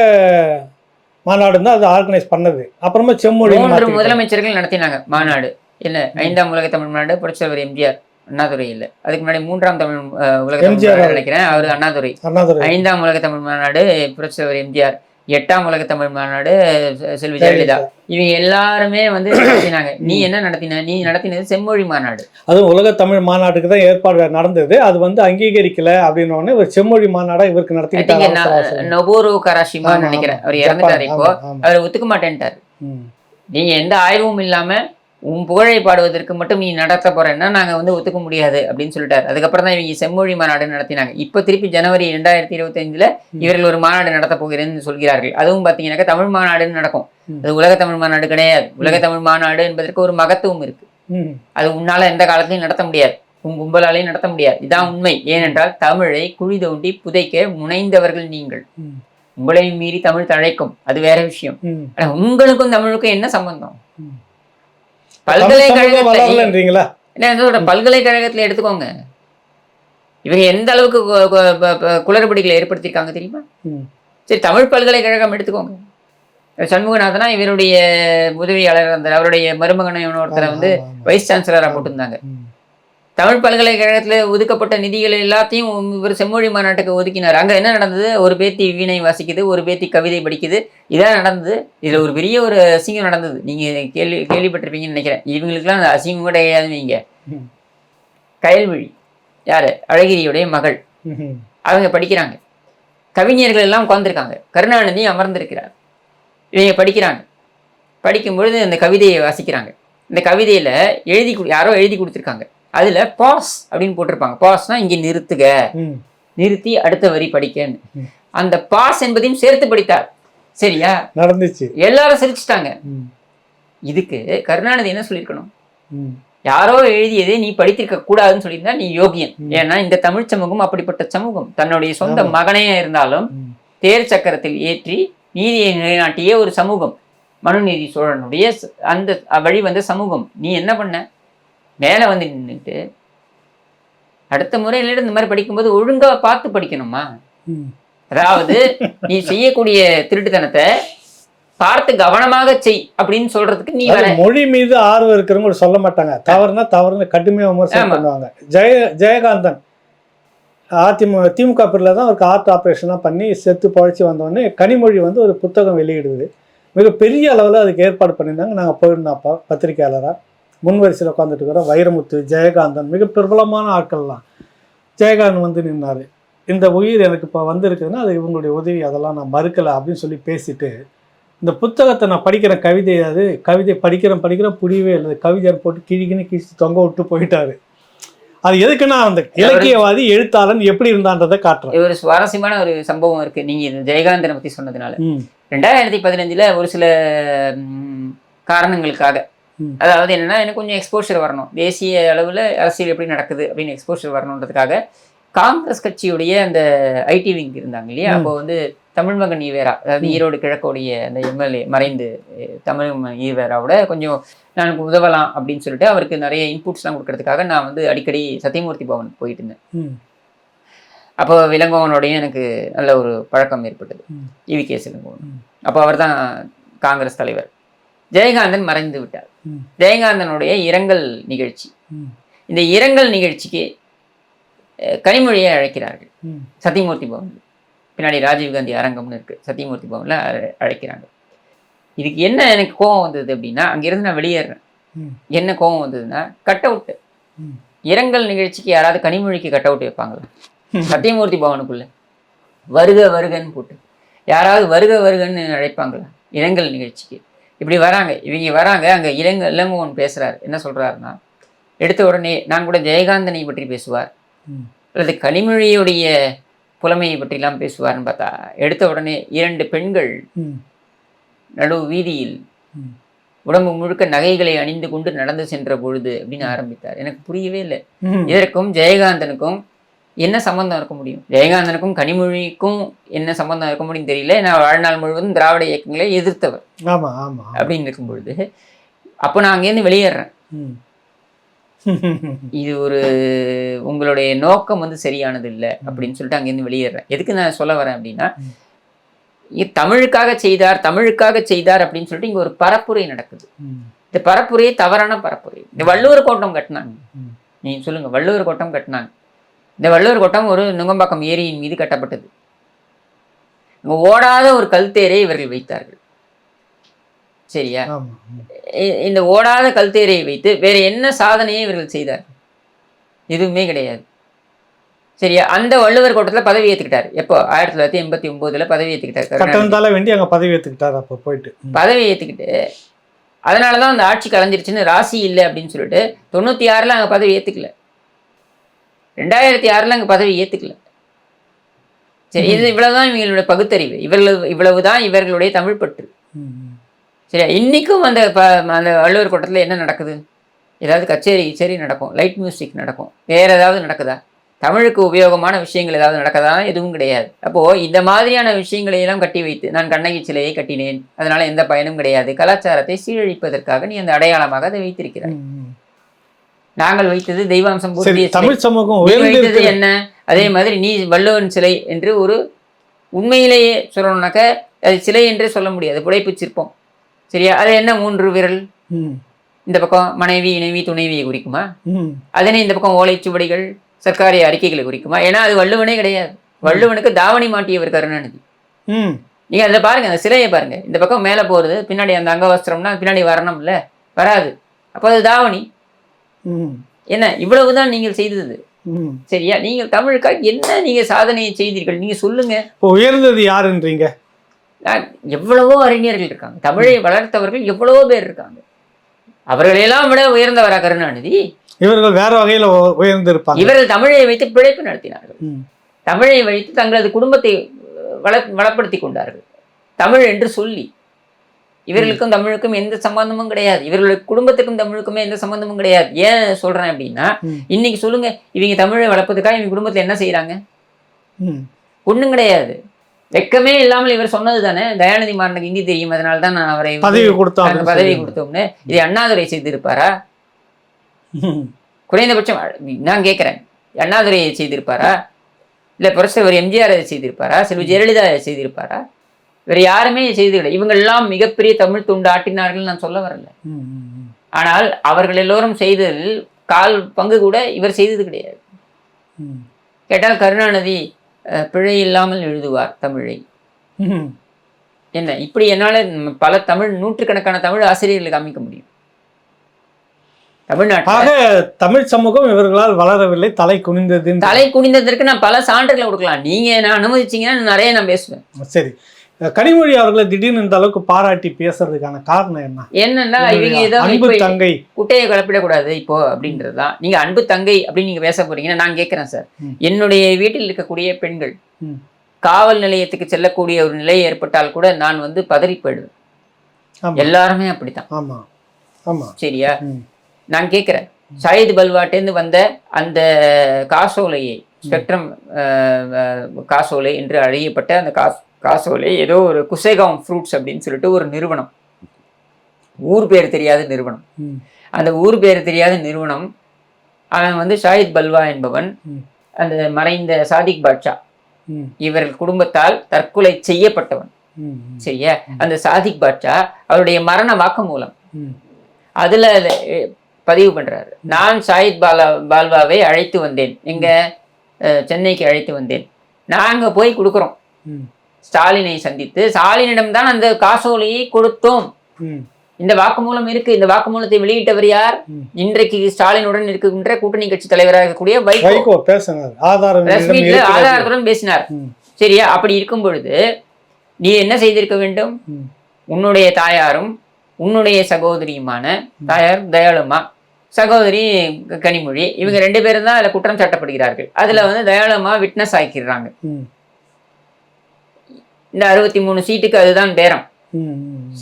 மாநாடு தான் அது ஆர்கனைஸ் பண்ணது. அப்புறமா செம்மொழி 3 முதலமைச்சர்கள் நடத்தினாங்க மாநாடு. என்ன 5ஆம் உலக தமிழ் மாநாடு புரட்சித் தலைவர் எம்ஜிஆர், அண்ணாதுரை இல்ல, அதுக்கு முன்னாடி 3ஆம் தமிழ் உலக தமிழ் நினைக்கிறேன், அவரு அண்ணாதுரை. 5ஆம் உலக தமிழ் மாநாடு புரட்சித் தலைவர் எம்ஜிஆர், 8ஆம் உலக தமிழ் மாநாடு செல்வி ஜெயலலிதா. இவங்க எல்லாருமே வந்து நடத்தினாங்க. நீ என்ன நடத்தின? நீ நடத்தினது செம்மொழி மாநாடு. அதுவும் உலக தமிழ் மாநாட்டுக்கு தான் ஏற்பாடு நடந்தது. அது வந்து அங்கீகரிக்கல அப்படின்னு ஒரு செம்மொழி மாநாடா இவருக்கு நடத்தி நொபோரோ கராஷிமான்னு நினைக்கிறேன், அவர் இறந்துட்டாரு. இப்போ அவர் ஒத்துக்க மாட்டேன்ட்டாரு. நீங்க எந்த ஆய்வும் இல்லாம உன் புகழை பாடுவதற்கு மட்டும் நீ நடத்த போறேன்னா நாங்க வந்து ஒத்துக்க முடியாது அப்படின்னு சொல்லிட்டாரு. அதுக்கப்புறம் தான் இவங்க செம்மொழி மாநாடு நடத்தினாங்க. இப்ப திருப்பி ஜனவரி 2025 இவர்கள் ஒரு மாநாடு நடத்த போகிறேன்னு சொல்கிறார்கள். அதுவும் பாத்தீங்கன்னாக்கா தமிழ் மாநாடுன்னு நடக்கும். அது உலக தமிழ் மாநாடு கிடையாது. உலக தமிழ் மாநாடு என்பதற்கு ஒரு மகத்துவம் இருக்கு. அது உன்னால எந்த காலத்திலையும் நடத்த முடியாது. கும்பலாலையும் நடத்த முடியாது. இதான் உண்மை. ஏனென்றால் தமிழை குழி தோண்டி புதைக்க முனைந்தவர்கள் நீங்கள். உங்களையும் மீறி தமிழ் தழைக்கும், அது வேற விஷயம். ஆனா உங்களுக்கும் தமிழுக்கும் என்ன சம்பந்தம்? பல்கலைக்கழகங்களா பல்கலைக்கழகத்துல எடுத்துக்கோங்க, இவங்க எந்த அளவுக்கு குளறுபடிகளை ஏற்படுத்தியிருக்காங்க தெரியுமா? சரி, தமிழ் பல்கலைக்கழகம் எடுத்துக்கோங்க. சண்முகநாதனா இவருடைய உதவியாளர் இருந்தார், அவருடைய மருமகனை ஒருத்தரை வந்து வைஸ் சான்சலரா போட்டிருந்தாங்க. தமிழ் பல்கலைக்கழகத்துல ஒதுக்கப்பட்ட நிதிகள் எல்லாத்தையும் இவர் செம்மொழி மாநாட்டுக்கு ஒதுக்கினார். அங்க என்ன நடந்தது? ஒரு பேத்தி வீணை வாசிக்குது, ஒரு பேத்தி கவிதை படிக்குது, இதான் நடந்தது. இதுல ஒரு பெரிய ஒரு அசிங்கம் நடந்தது. நீங்க கேள்விப்பட்டிருப்பீங்கன்னு நினைக்கிறேன். இவங்களுக்குலாம் அந்த அசிங்கம் கூட கிடையாது. நீங்க கயல்விழி யாரு? அழகிரியுடைய மகள். அவங்க படிக்கிறாங்க. கவிஞர்கள் எல்லாம் உட்கார்ந்துருக்காங்க. கருணாநிதி அமர்ந்திருக்கிறார். இவங்க படிக்கிறாங்க. படிக்கும்பொழுது அந்த கவிதையை வாசிக்கிறாங்க. இந்த கவிதையில யாரோ எழுதி கொடுத்துருக்காங்க. அதுல பாஸ் அப்படின்னு போட்டிருப்பாங்க. பாஸ்னா இங்க நிறுத்துக, நிறுத்தி அடுத்த வரி படிக்கன்னு. அந்த பாஸ் என்பதையும் சேர்த்து படித்தார். சரியா? நடந்துச்சு. எல்லாரும் சிரிச்சுட்டாங்க. இதுக்கு கருணாநிதி என்ன சொல்லியிருக்கணும்? யாரோ எழுதியதை நீ படித்திருக்க கூடாதுன்னு சொல்லியிருந்தா நீ யோகியன். ஏன்னா இந்த தமிழ் சமூகம் அப்படிப்பட்ட சமூகம். தன்னுடைய சொந்த மகனே இருந்தாலும் தேர் சக்கரத்தில் ஏற்றி நீதியை நிலைநாட்டிய ஒரு சமூகம். மனுநீதி சோழனுடைய அந்த வழி வந்த சமூகம். நீ என்ன பண்ண? மேலே வந்து நின்றுட்டு அடுத்த முறையில இந்த மாதிரி படிக்கும்போது ஒழுங்கா பார்த்து படிக்கணுமா? அதாவது நீ செய்யக்கூடிய திருட்டுத்தனத்தை பார்த்து கவனமாக செய் அப்படின்னு சொல்றதுக்கு நீ மொழி மீது ஆர்வம் இருக்கிறவங்க சொல்ல மாட்டாங்க. தவறுனா தவறுன்னு கடுமையாக விமர்சனம் பண்ணுவாங்க. ஜெயகாந்தன் திமுக பிரிவில் தான் அவருக்கு ஆர்ட் ஆப்ரேஷனாக பண்ணி செத்து பழச்சி வந்தோடனே கனிமொழி வந்து ஒரு புத்தகம் வெளியிடுது. மிகப்பெரிய அளவில் அதுக்கு ஏற்பாடு பண்ணியிருந்தாங்க. நாங்கள் போயிருந்தோம் பத்திரிகையாளராக. முன்வரிசையில் உட்காந்துட்டு இருக்கிறோம். வைரமுத்து, ஜெயகாந்தன், மிக பிரபலமான ஆட்கள்லாம். ஜெயகாந்தன் வந்து நின்னார். இந்த உயிர் எனக்கு இப்போ வந்திருக்குதுன்னா அது இவங்களுடைய உதவி, அதெல்லாம் நான் மறுக்கலை அப்படின்னு சொல்லி பேசிட்டு, இந்த புத்தகத்தை நான் படிக்கிறேன், கவிதை, அது கவிதை படிக்கிறேன் புரியவே இல்லை, கவிதை போட்டு கிழிச்சு தொங்க விட்டு போயிட்டாரு. அது எதுக்குன்னா அந்த இலக்கியவாதி எழுத்தாளன் எப்படி இருந்தான்றதை காட்டுறேன். ஒரு சுவாரஸ்யமான ஒரு சம்பவம் இருக்கு. நீங்க ஜெயகாந்தனை பத்தி சொன்னதுனால 2015 ஒரு சில காரணங்களுக்காக, அதாவது என்னன்னா எனக்கு கொஞ்சம் எக்ஸ்போஷர் வரணும், தேசிய அளவில் அரசியல் எப்படி நடக்குது அப்படின்னு எக்ஸ்போஷர் வரணுன்றதுக்காக காங்கிரஸ் கட்சியுடைய அந்த ஐடி விங் இருந்தாங்க இல்லையா, அப்போ வந்து தமிழ் மகன் ஈவேரா, அதாவது ஈரோடு கிழக்குடைய அந்த எம்எல்ஏ மறைந்து தமிழ் ஈவேராவோட கொஞ்சம் எனக்கு உதவலாம் அப்படின்னு சொல்லிட்டு அவருக்கு நிறைய இன்புட்ஸ்லாம் கொடுக்கறதுக்காக நான் வந்து அடிக்கடி சத்தியமூர்த்தி பவனுக்கு போயிட்டு இருந்தேன். அப்போ இளங்கோவனோடையும் எனக்கு நல்ல ஒரு பழக்கம் ஏற்பட்டது, EVK இளங்கோவன். அப்போ அவர் தான் காங்கிரஸ் தலைவர். ஜெயகாந்தன் மறைந்து விட்டார். ஜெயகாந்தனுடைய இரங்கல் நிகழ்ச்சி. இந்த இரங்கல் நிகழ்ச்சிக்கு கனிமொழியை அழைக்கிறார்கள் சத்தியமூர்த்தி பவன். பின்னாடி ராஜீவ்காந்தி அரங்கம்னு இருக்கு, சத்தியமூர்த்தி பவன்ல அழைக்கிறாங்க. இதுக்கு என்ன எனக்கு கோபம் வந்தது அப்படின்னா, அங்கிருந்து நான் வெளியேறேன். என்ன கோபம் வந்ததுன்னா, கட் அவுட்டு இரங்கல் நிகழ்ச்சிக்கு யாராவது கனிமொழிக்கு கட் அவுட் வைப்பாங்களா? சத்தியமூர்த்தி பவனுக்குள்ள வருக வருகன்னு போட்டு யாராவது வருக வருகன்னு அழைப்பாங்களா இரங்கல் நிகழ்ச்சிக்கு? இப்படி வராங்க, இவங்க வராங்க. அங்கே இளங்கோவன் பேசுகிறார். என்ன சொல்கிறாருன்னா, எடுத்த உடனே நான் கூட ஜெயகாந்தனை பற்றி பேசுவார் அல்லது கனிமொழியுடைய புலமையை பற்றிலாம் பேசுவார்னு பார்த்தா, எடுத்த உடனே 2 பெண்கள் நடு வீதியில் உடம்பு முழுக்க நகைகளை அணிந்து கொண்டு நடந்து சென்ற பொழுது அப்படின்னு ஆரம்பித்தார். எனக்கு புரியவே இல்லை. இதற்கும் ஜெயகாந்தனுக்கும் என்ன சம்பந்தம் இருக்க முடியும்? ஜெயகாந்தனுக்கும் கனிமொழிக்கும் என்ன சம்பந்தம் இருக்க முடியும் தெரியல. நான் வாழ்நாள் முழுவதும் திராவிட இயக்கங்களை எதிர்த்தவர் அப்படின்னு இருக்கும் பொழுது, அப்போ நான் அங்கேருந்து வெளியேறேன். இது ஒரு உங்களுடைய நோக்கம் வந்து சரியானது இல்லை அப்படின்னு சொல்லிட்டு அங்கேருந்து வெளியேறேன். எதுக்கு நான் சொல்ல வரேன் அப்படின்னா, தமிழுக்காக செய்தார் அப்படின்னு சொல்லிட்டு இங்க ஒரு பரப்புரை நடக்குது. இந்த பரப்புரையே தவறான பரப்புரை. இந்த வள்ளுவர் கோட்டம் கட்டினாங்க, நீங்க சொல்லுங்க, வள்ளுவர் கோட்டம் கட்டினாங்க. இந்த வள்ளுவர் கோட்டம் ஒரு நுங்கம்பாக்கம் ஏரியின் மீது கட்டப்பட்டது. ஓடாத ஒரு கல்தேரை இவர்கள் வைத்தார்கள். சரியா? இந்த ஓடாத கல்தேரை வைத்து வேற என்ன சாதனையை இவர்கள் செய்தார்? எதுவுமே கிடையாது. சரியா? அந்த வள்ளுவர் கோட்டத்தில் பதவி ஏற்றுக்கிட்டார். எப்போ? 1989 பதவி ஏற்றுக்கிட்டார். பதவி ஏற்றுக்கிட்டு அதனாலதான் அந்த ஆட்சி கலைஞ்சிருச்சுன்னு, ராசி இல்லை அப்படின்னு சொல்லிட்டு 96 அங்கே பதவி ஏற்றுக்கல, 2006 அங்கே பதவி ஏற்றுக்கல. சரி, இது இவ்வளவுதான் இவங்களுடைய பகுத்தறிவு, இவ்வளவுதான் இவர்களுடைய தமிழ் பற்று. சரியா? இன்னைக்கும் அந்த வள்ளுவர் கோட்டத்தில் என்ன நடக்குது? ஏதாவது கச்சேரி நடக்கும், லைட் மியூசிக் நடக்கும், வேறு ஏதாவது நடக்குதா? தமிழுக்கு உபயோகமான விஷயங்கள் ஏதாவது நடக்குதா? எதுவும் கிடையாது. அப்போது இந்த மாதிரியான விஷயங்களை எல்லாம் கட்டி வைத்து, நான் கண்ணகி சிலையை கட்டினேன், அதனால் எந்த பயனும் கிடையாது, கலாச்சாரத்தை சீரழிப்பதற்காக நீ அந்த அடையாளமாக அதை வைத்திருக்கிறாய். நாங்கள் வைத்தது தெய்வாம்சம் பூர்த்திய தமிழ் சமூகம் வைத்தது என்ன? அதே மாதிரி நீ வள்ளுவன் சிலை என்று ஒரு உண்மையிலேயே சொல்லணும்னாக்க அது சிலை என்றே சொல்ல முடியாது, புடைப்பு சிற்பம். சரியா? அது என்ன 3 விரல், இந்த பக்கம் மனைவி இணைவி துணைவியை குறிக்குமா? அதனே இந்த பக்கம் ஓலைச்சுவடிகள் சர்க்காரிய அறிக்கைகளை குறிக்குமா? ஏன்னா அது வள்ளுவனே கிடையாது. வள்ளுவனுக்கு தாவணி மாட்டியவர் கருணாநிதி. நீங்க அதில் பாருங்க, அந்த சிலையை பாருங்க, இந்த பக்கம் மேலே போகிறது, பின்னாடி அந்த அங்கவஸ்திரம்னா பின்னாடி வரணும் இல்லை, வராது. அப்போ அது தாவணி. என்ன இவ்வளவுதான் நீங்கள் செய்தது. சரியா? நீங்கள் தமிழுக்காக என்ன நீங்க சாதனையை செய்தீர்கள், நீங்க சொல்லுங்க. உயர்ந்தது யாருன்றீங்க? எவ்வளவோ அறிஞர்கள் இருக்காங்க, தமிழை வளர்த்தவர்கள் எவ்வளவோ பேர் இருக்காங்க. அவர்களெல்லாம் விட உயர்ந்தவரா கருணாநிதி? இவர்கள் வேற வகையில உயர்ந்திருப்பாங்க. இவர்கள் தமிழை வைத்து பிழைப்பு நடத்தினார்கள். தமிழை வைத்து தங்களது குடும்பத்தை வளப்படுத்தி கொண்டார்கள். தமிழ் என்று சொல்லி இவர்களுக்கும் தமிழுக்கும் எந்த சம்பந்தமும் கிடையாது. இவர்களுக்கு குடும்பத்துக்கும் தமிழுக்குமே எந்த சம்பந்தமும் கிடையாது. ஏன் சொல்றேன் அப்படின்னா, இன்னைக்கு சொல்லுங்க, இவங்க தமிழை வளர்ப்பதுக்காக இவங்க குடும்பத்துல என்ன செய்யறாங்க? ஒண்ணும் கிடையாது. வெக்கமே இல்லாமல் இவர் சொன்னது தானே, தயாநிதி மாறனுக்கு ஹிந்தி தெரியும், அதனால தான் நான் அவரை பதவி கொடுத்தோம்னு. இதை அண்ணாதுரை செய்திருப்பாரா? குறைந்தபட்சம் நான் கேட்கிறேன், அண்ணாதுரையை செய்திருப்பாரா? இல்லை புரட்சித்தலைவர் எம்ஜிஆர் அதை செய்திருப்பாரா? செல்வி ஜெயலலிதா அதை செய்திருப்பாரா? வேறு யாருமே செய்ததில்லை. இவங்க எல்லாம் மிகப்பெரிய தமிழ் துண்டு ஆட்டினார்கள் நான் சொல்ல வரல. ஆனால் அவர்கள் எல்லோரும் செய்ததில் 1/4 பங்கு கூட இவர் செய்தது கிடையாது. கேட்டால் கருணாநிதி பிழை இல்லாமல் எழுதுவார் தமிழை. என்ன இப்படி என்னால் பல நூற்றுக்கணக்கான தமிழ் ஆசிரியர்களை காமிக்க முடியும் தமிழ்நாட்டில். தமிழ் சமூகம் இவர்களால் வளரவில்லை, தலை குனிந்ததற்கு நான் பல சான்றுகளை கொடுக்கலாம். நீங்க நான் அனுமதிச்சீங்கன்னா நிறைய நான் பேசுவேன். சரி, கனிமொழி அவர்களை திடீர்னு இந்த அளவுக்கு பாராட்டி பேசுறதுக்கான காரணம் என்னன்னா, இவங்க ஏதோ அன்பு தங்கை குட்டையை கலப்பிடக்கூடாது இப்போ அப்படின்றதுதான். நீங்க அன்பு தங்கை அப்படின்னு நீங்க பேச போறீங்கன்னா நான் கேட்கிறேன் சார், என்னுடைய வீட்டில் இருக்கக்கூடிய பெண்கள் காவல் நிலையத்துக்கு செல்லக்கூடிய ஒரு நிலை ஏற்பட்டால் கூட நான் பதறி போயிடுவேன். எல்லாருமே அப்படித்தான். ஆமா ஆமா, சரியா? நான் கேட்கிறேன், ஷாஹித் பல்வாட்டேந்து வந்த அந்த காசோலையை, ஸ்பெக்ட்ரம் காசோலை என்று அழைக்கப்பட்ட அந்த காசோலை ஏதோ ஒரு குசேகாம் ஃப்ரூட்ஸ் அப்படின்னு சொல்லிட்டு ஒரு நிறுவனம், ஊர் பேர் தெரியாத நிறுவனம். அந்த ஊர் பேர் தெரியாத நிறுவனம், அவன் ஷாஹித் பல்வா என்பவன் அந்த மறைந்த சாதிக் பாட்ஷா இவர்கள் குடும்பத்தால் தற்கொலை செய்யப்பட்டவன். சரியா? அந்த சாதிக் பாட்ஷா அவருடைய மரண வாக்குமூலம் அதுல பதிவு பண்றாரு, நான் ஷாஹித் பால்வாவை அழைத்து வந்தேன், எங்க சென்னைக்கு அழைத்து வந்தேன், நாங்க போய் கொடுக்குறோம், ஸ்டாலினை சந்தித்து ஸ்டாலினிடம் தான் அந்த காசோலையை கொடுத்தோம். இந்த வாக்குமூலம் இருக்கு. இந்த வாக்குமூலத்தை வெளியிட்டவர் யார்? இன்றைக்கு ஸ்டாலினுடன் இருக்கின்ற கூட்டணி கட்சி தலைவராக இருக்கக்கூடிய வைகோ ஆதாரத்துடன் பேசினார். சரியா? அப்படி இருக்கும் பொழுது நீ என்ன செய்திருக்க வேண்டும்? உன்னுடைய தாயாரும் உன்னுடைய சகோதரியுமான, தாயார் தயாளுமா, சகோதரி கனிமொழி, இவங்க 2 பேரும் தான் அதுல குற்றம் சாட்டப்படுகிறார்கள். அதுல தயாளுமா விட்னஸ் ஆக்கிடுறாங்க. இந்த 63 சீட்டுக்கு அதுதான் பேரம்.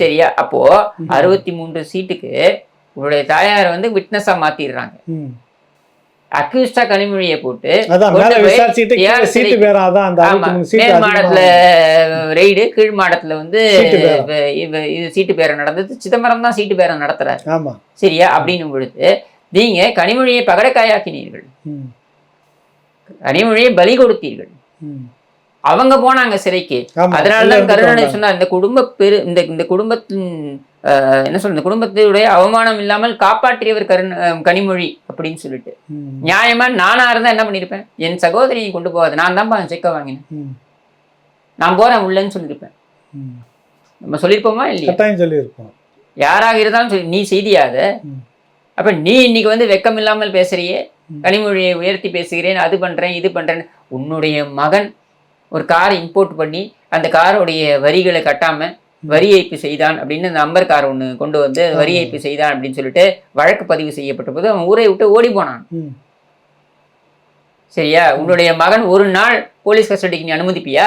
சரியா? அப்போ 63 சீட்டுக்கு உங்களுடைய தாயார் விட்னஸா மாத்திடுறாங்க. அக்யூஸ்டா கனிமொழியை போட்டு மேல் மாடத்துல ரெய்டு, கீழ் மாடத்துல இது சீட்டு பேரம் நடந்தது. சிதம்பரம் தான் சீட்டு பேரம் நடத்துறாரு. சரியா? அப்படின்னும் பொழுது நீங்க கனிமொழியை பகடக்காயாக்கினீர்கள், கனிமொழியை பலி கொடுத்தீர்கள். அவங்க போனாங்க சிறைக்கு. அதனாலதான் கருணாநிதி சொன்னார், இந்த குடும்பத்தின் என்ன சொல்ற, இந்த குடும்பத்துடைய அவமானம் இல்லாமல் காப்பாற்றியவர் கனிமொழி அப்படின்னு சொல்லிட்டு. நியாயமா நானா இருந்தா என்ன பண்ணிருப்பேன்? என் சகோதரியை கொண்டு போகாது, நான் தான் செக்க வாங்கினேன், நான் போறேன் உள்ளன்னு சொல்லியிருப்பேன். நம்ம சொல்லியிருப்போமா இல்லையா? சொல்லியிருப்போம். யாராக இருந்தாலும் சொல்லி, நீ செய்தியாத. அப்ப நீ இன்னைக்கு வெக்கம் இல்லாமல் பேசுறியே, கனிமொழியை உயர்த்தி பேசுகிறேன், அது பண்றேன் இது பண்றேன். உன்னுடைய மகன் ஒரு காரை இம்போர்ட் பண்ணி அந்த காரோடைய வரிகளை கட்டாம வரி ஏய்ப்பு செய்தான் அப்படின்னு அந்த அம்பர் கார் ஒன்று கொண்டு வரி ஏய்ப்பு செய்தான் அப்படின்னு சொல்லிட்டு வழக்கு பதிவு செய்யப்பட்ட போது அவன் ஊரை விட்டு ஓடி போனான். சரியா? உன்னுடைய மகன் ஒரு நாள் போலீஸ் கஸ்டடிக்கு நீ அனுமதிப்பியா?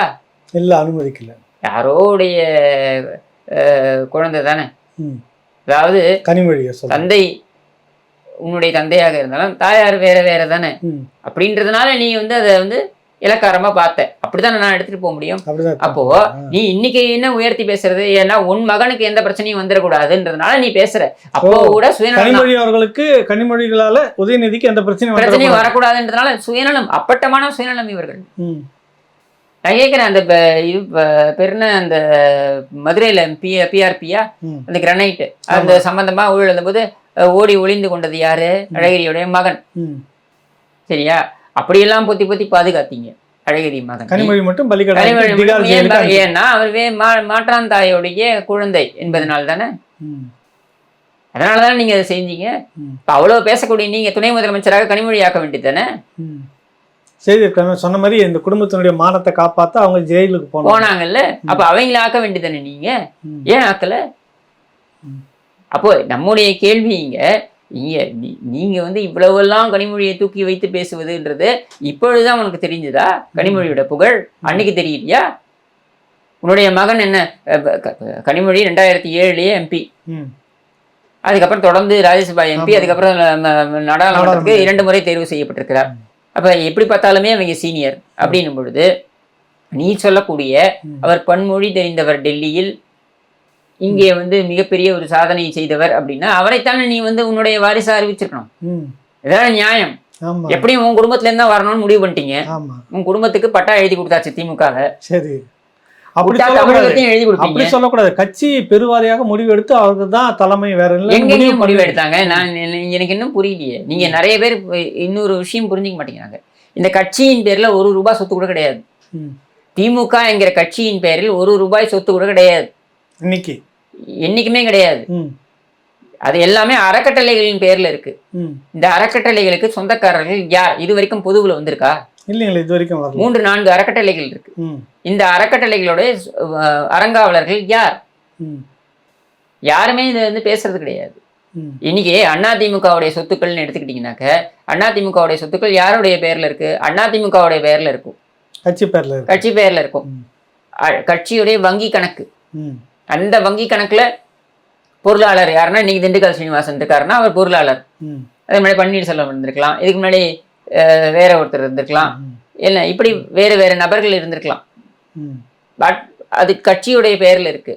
இல்ல, அனுமதிக்கல. யாரோடைய குழந்தை தானே. அதாவது கனிமொழியை தந்தை உன்னுடைய தந்தையாக இருந்தாலும் தாயார் வேற வேற தானே. அப்படின்றதுனால நீ வந்து அதை வந்து இலக்காரமா பார்த்த, அப்படிதான் நான் எடுத்துட்டு போக முடியும். அப்போ நீ இன்னைக்கு என்ன உயர்த்தி பேசுறது, ஏன்னா உன் மகனுக்கு எந்த பிரச்சனையும் வந்துடக்கூடாதுன்றதுனால நீ பேசுற. அப்போ கூட சுயநலம், அவர்களுக்கு கனிமொழிகளால உதயநிதிக்கு எந்த பிரச்சனையும் வரக்கூடாதுன்றதுனால சுயநலம், அப்பட்டமான சுயநலம் இவர்கள். நான் கேட்கிறேன், அந்த இது பெருன அந்த மதுரையில பிஆர்பியா அந்த கிரனைட் அந்த சம்பந்தமா ஊழல் போது ஓடி ஒளிந்து கொண்டது யாரு? அழகிரியுடைய மகன். சரியா? அப்படியெல்லாம் பொத்தி பொத்தி பாதுகாத்தீங்க அழகிரி மகன். கனிமொழி மட்டும் ஏன்னா அவர் மாற்றான் தாயோடைய குழந்தை என்பதனால தானே. அதனாலதானே நீங்க அதை செஞ்சீங்க. இப்ப அவ்வளவு பேசக்கூடிய நீங்க துணை முதலமைச்சராக கனிமொழி ஆக்க வேண்டியது தானே. சரி, சொன்ன மாதிரி இந்த குடும்பத்தினுடைய மானத்தை காப்பாத்த அவங்க ஜெயிலுக்கு போனாங்கல்ல, அப்ப அவங்கள ஆக்க வேண்டியதானே. நீங்க ஏன் ஆக்கல? அப்போ நம்முடைய கேள்வி நீங்க வந்து இவ்வளவெல்லாம் கனிமொழியை தூக்கி வைத்து பேசுவதுன்றது இப்பொழுதுதான் உனக்கு தெரிஞ்சதா? கனிமொழியோட புகழ் அன்னைக்கு தெரியலையா? உன்னுடைய மகன் என்ன, கனிமொழி 2007 MP, அதுக்கப்புறம் தொடர்ந்து ராஜ்யசபா MP, அதுக்கப்புறம் நாடாளுமன்றத்துக்கு 2 முறை தேர்வு செய்யப்பட்டிருக்கிறார். அப்ப எப்படி பார்த்தாலுமே அவங்க சீனியர். அப்படின்னும் பொழுது நீ சொல்லக்கூடிய அவர் பன்மொழி தெரிந்தவர், டெல்லியில் இங்கே வந்து மிகப்பெரிய ஒரு சாதனை செய்தவர் அப்படின்னா அவரைத்தானே நீ வந்து உன்னுடைய வாரிசா அறிவிச்சிருக்கணும். இதான் நியாயம். எப்படியும் உன் குடும்பத்துல இருந்தா வரணும்னு முடிவு பண்ணிட்டீங்க. உன் குடும்பத்துக்கு பட்டா எழுதி கொடுத்தாச்சு திமுக. சரி, அப்படி சொல்லக்கூடாது. கட்சி பெருவாரியாக முடிவு எடுத்து அவருக்கு தான் தலைமை. வேற எங்கேயும் முடிவு எடுத்தாங்க. நான் எனக்கு இன்னும் புரியலையே. நீங்க நிறைய பேர் இன்னொரு விஷயம் புரிஞ்சுக்க மாட்டேங்கிறாங்க. இந்த கட்சியின் பேர்ல ₹1 சொத்து கூட கிடையாது. திமுக என்கிற கட்சியின் பேரில் ₹1 சொத்து கூட கிடையாது. என்னைக்குமே கிடையாது. அது எல்லாமே அறக்கட்டளைகளின் பேர்ல இருக்கு. இந்த அறக்கட்டளைகளுக்கு சொந்தக்காரர்கள் யார்? இது வரைக்கும் பொதுவுல வந்திருக்கா? இல்லைங்களா, இது வரைக்கும் 3-4 அறக்கட்டளைகள் இருக்கு. இந்த அறக்கட்டளைகளோட அறங்காவலர்கள் யார்? யாருமே இதை வந்து பேசுறது கிடையாது. இன்னைக்கு அதிமுகவுடைய சொத்துக்கள்னு எடுத்துக்கிட்டீங்கன்னாக்க, அதிமுகவுடைய சொத்துக்கள் யாருடைய பேர்ல இருக்கு? அதிமுகவுடைய பேர்ல இருக்கும், கட்சி பேர்ல இருக்கும். கட்சியுடைய வங்கி கணக்கு, அந்த வங்கி கணக்குல பொருளாளர் யாருன்னா இன்னைக்கு திண்டுக்கல் சீனிவாசன் இருக்காருன்னா அவர் பொருளாளர். அதே மாதிரி பன்னீர்செல்வம் இருந்திருக்கலாம், இதுக்கு முன்னாடி வேற ஒருத்தர் இருந்திருக்கலாம், இல்லை இப்படி வேற வேற நபர்கள் இருந்திருக்கலாம். பட் அது கட்சியுடைய பெயர்ல இருக்கு.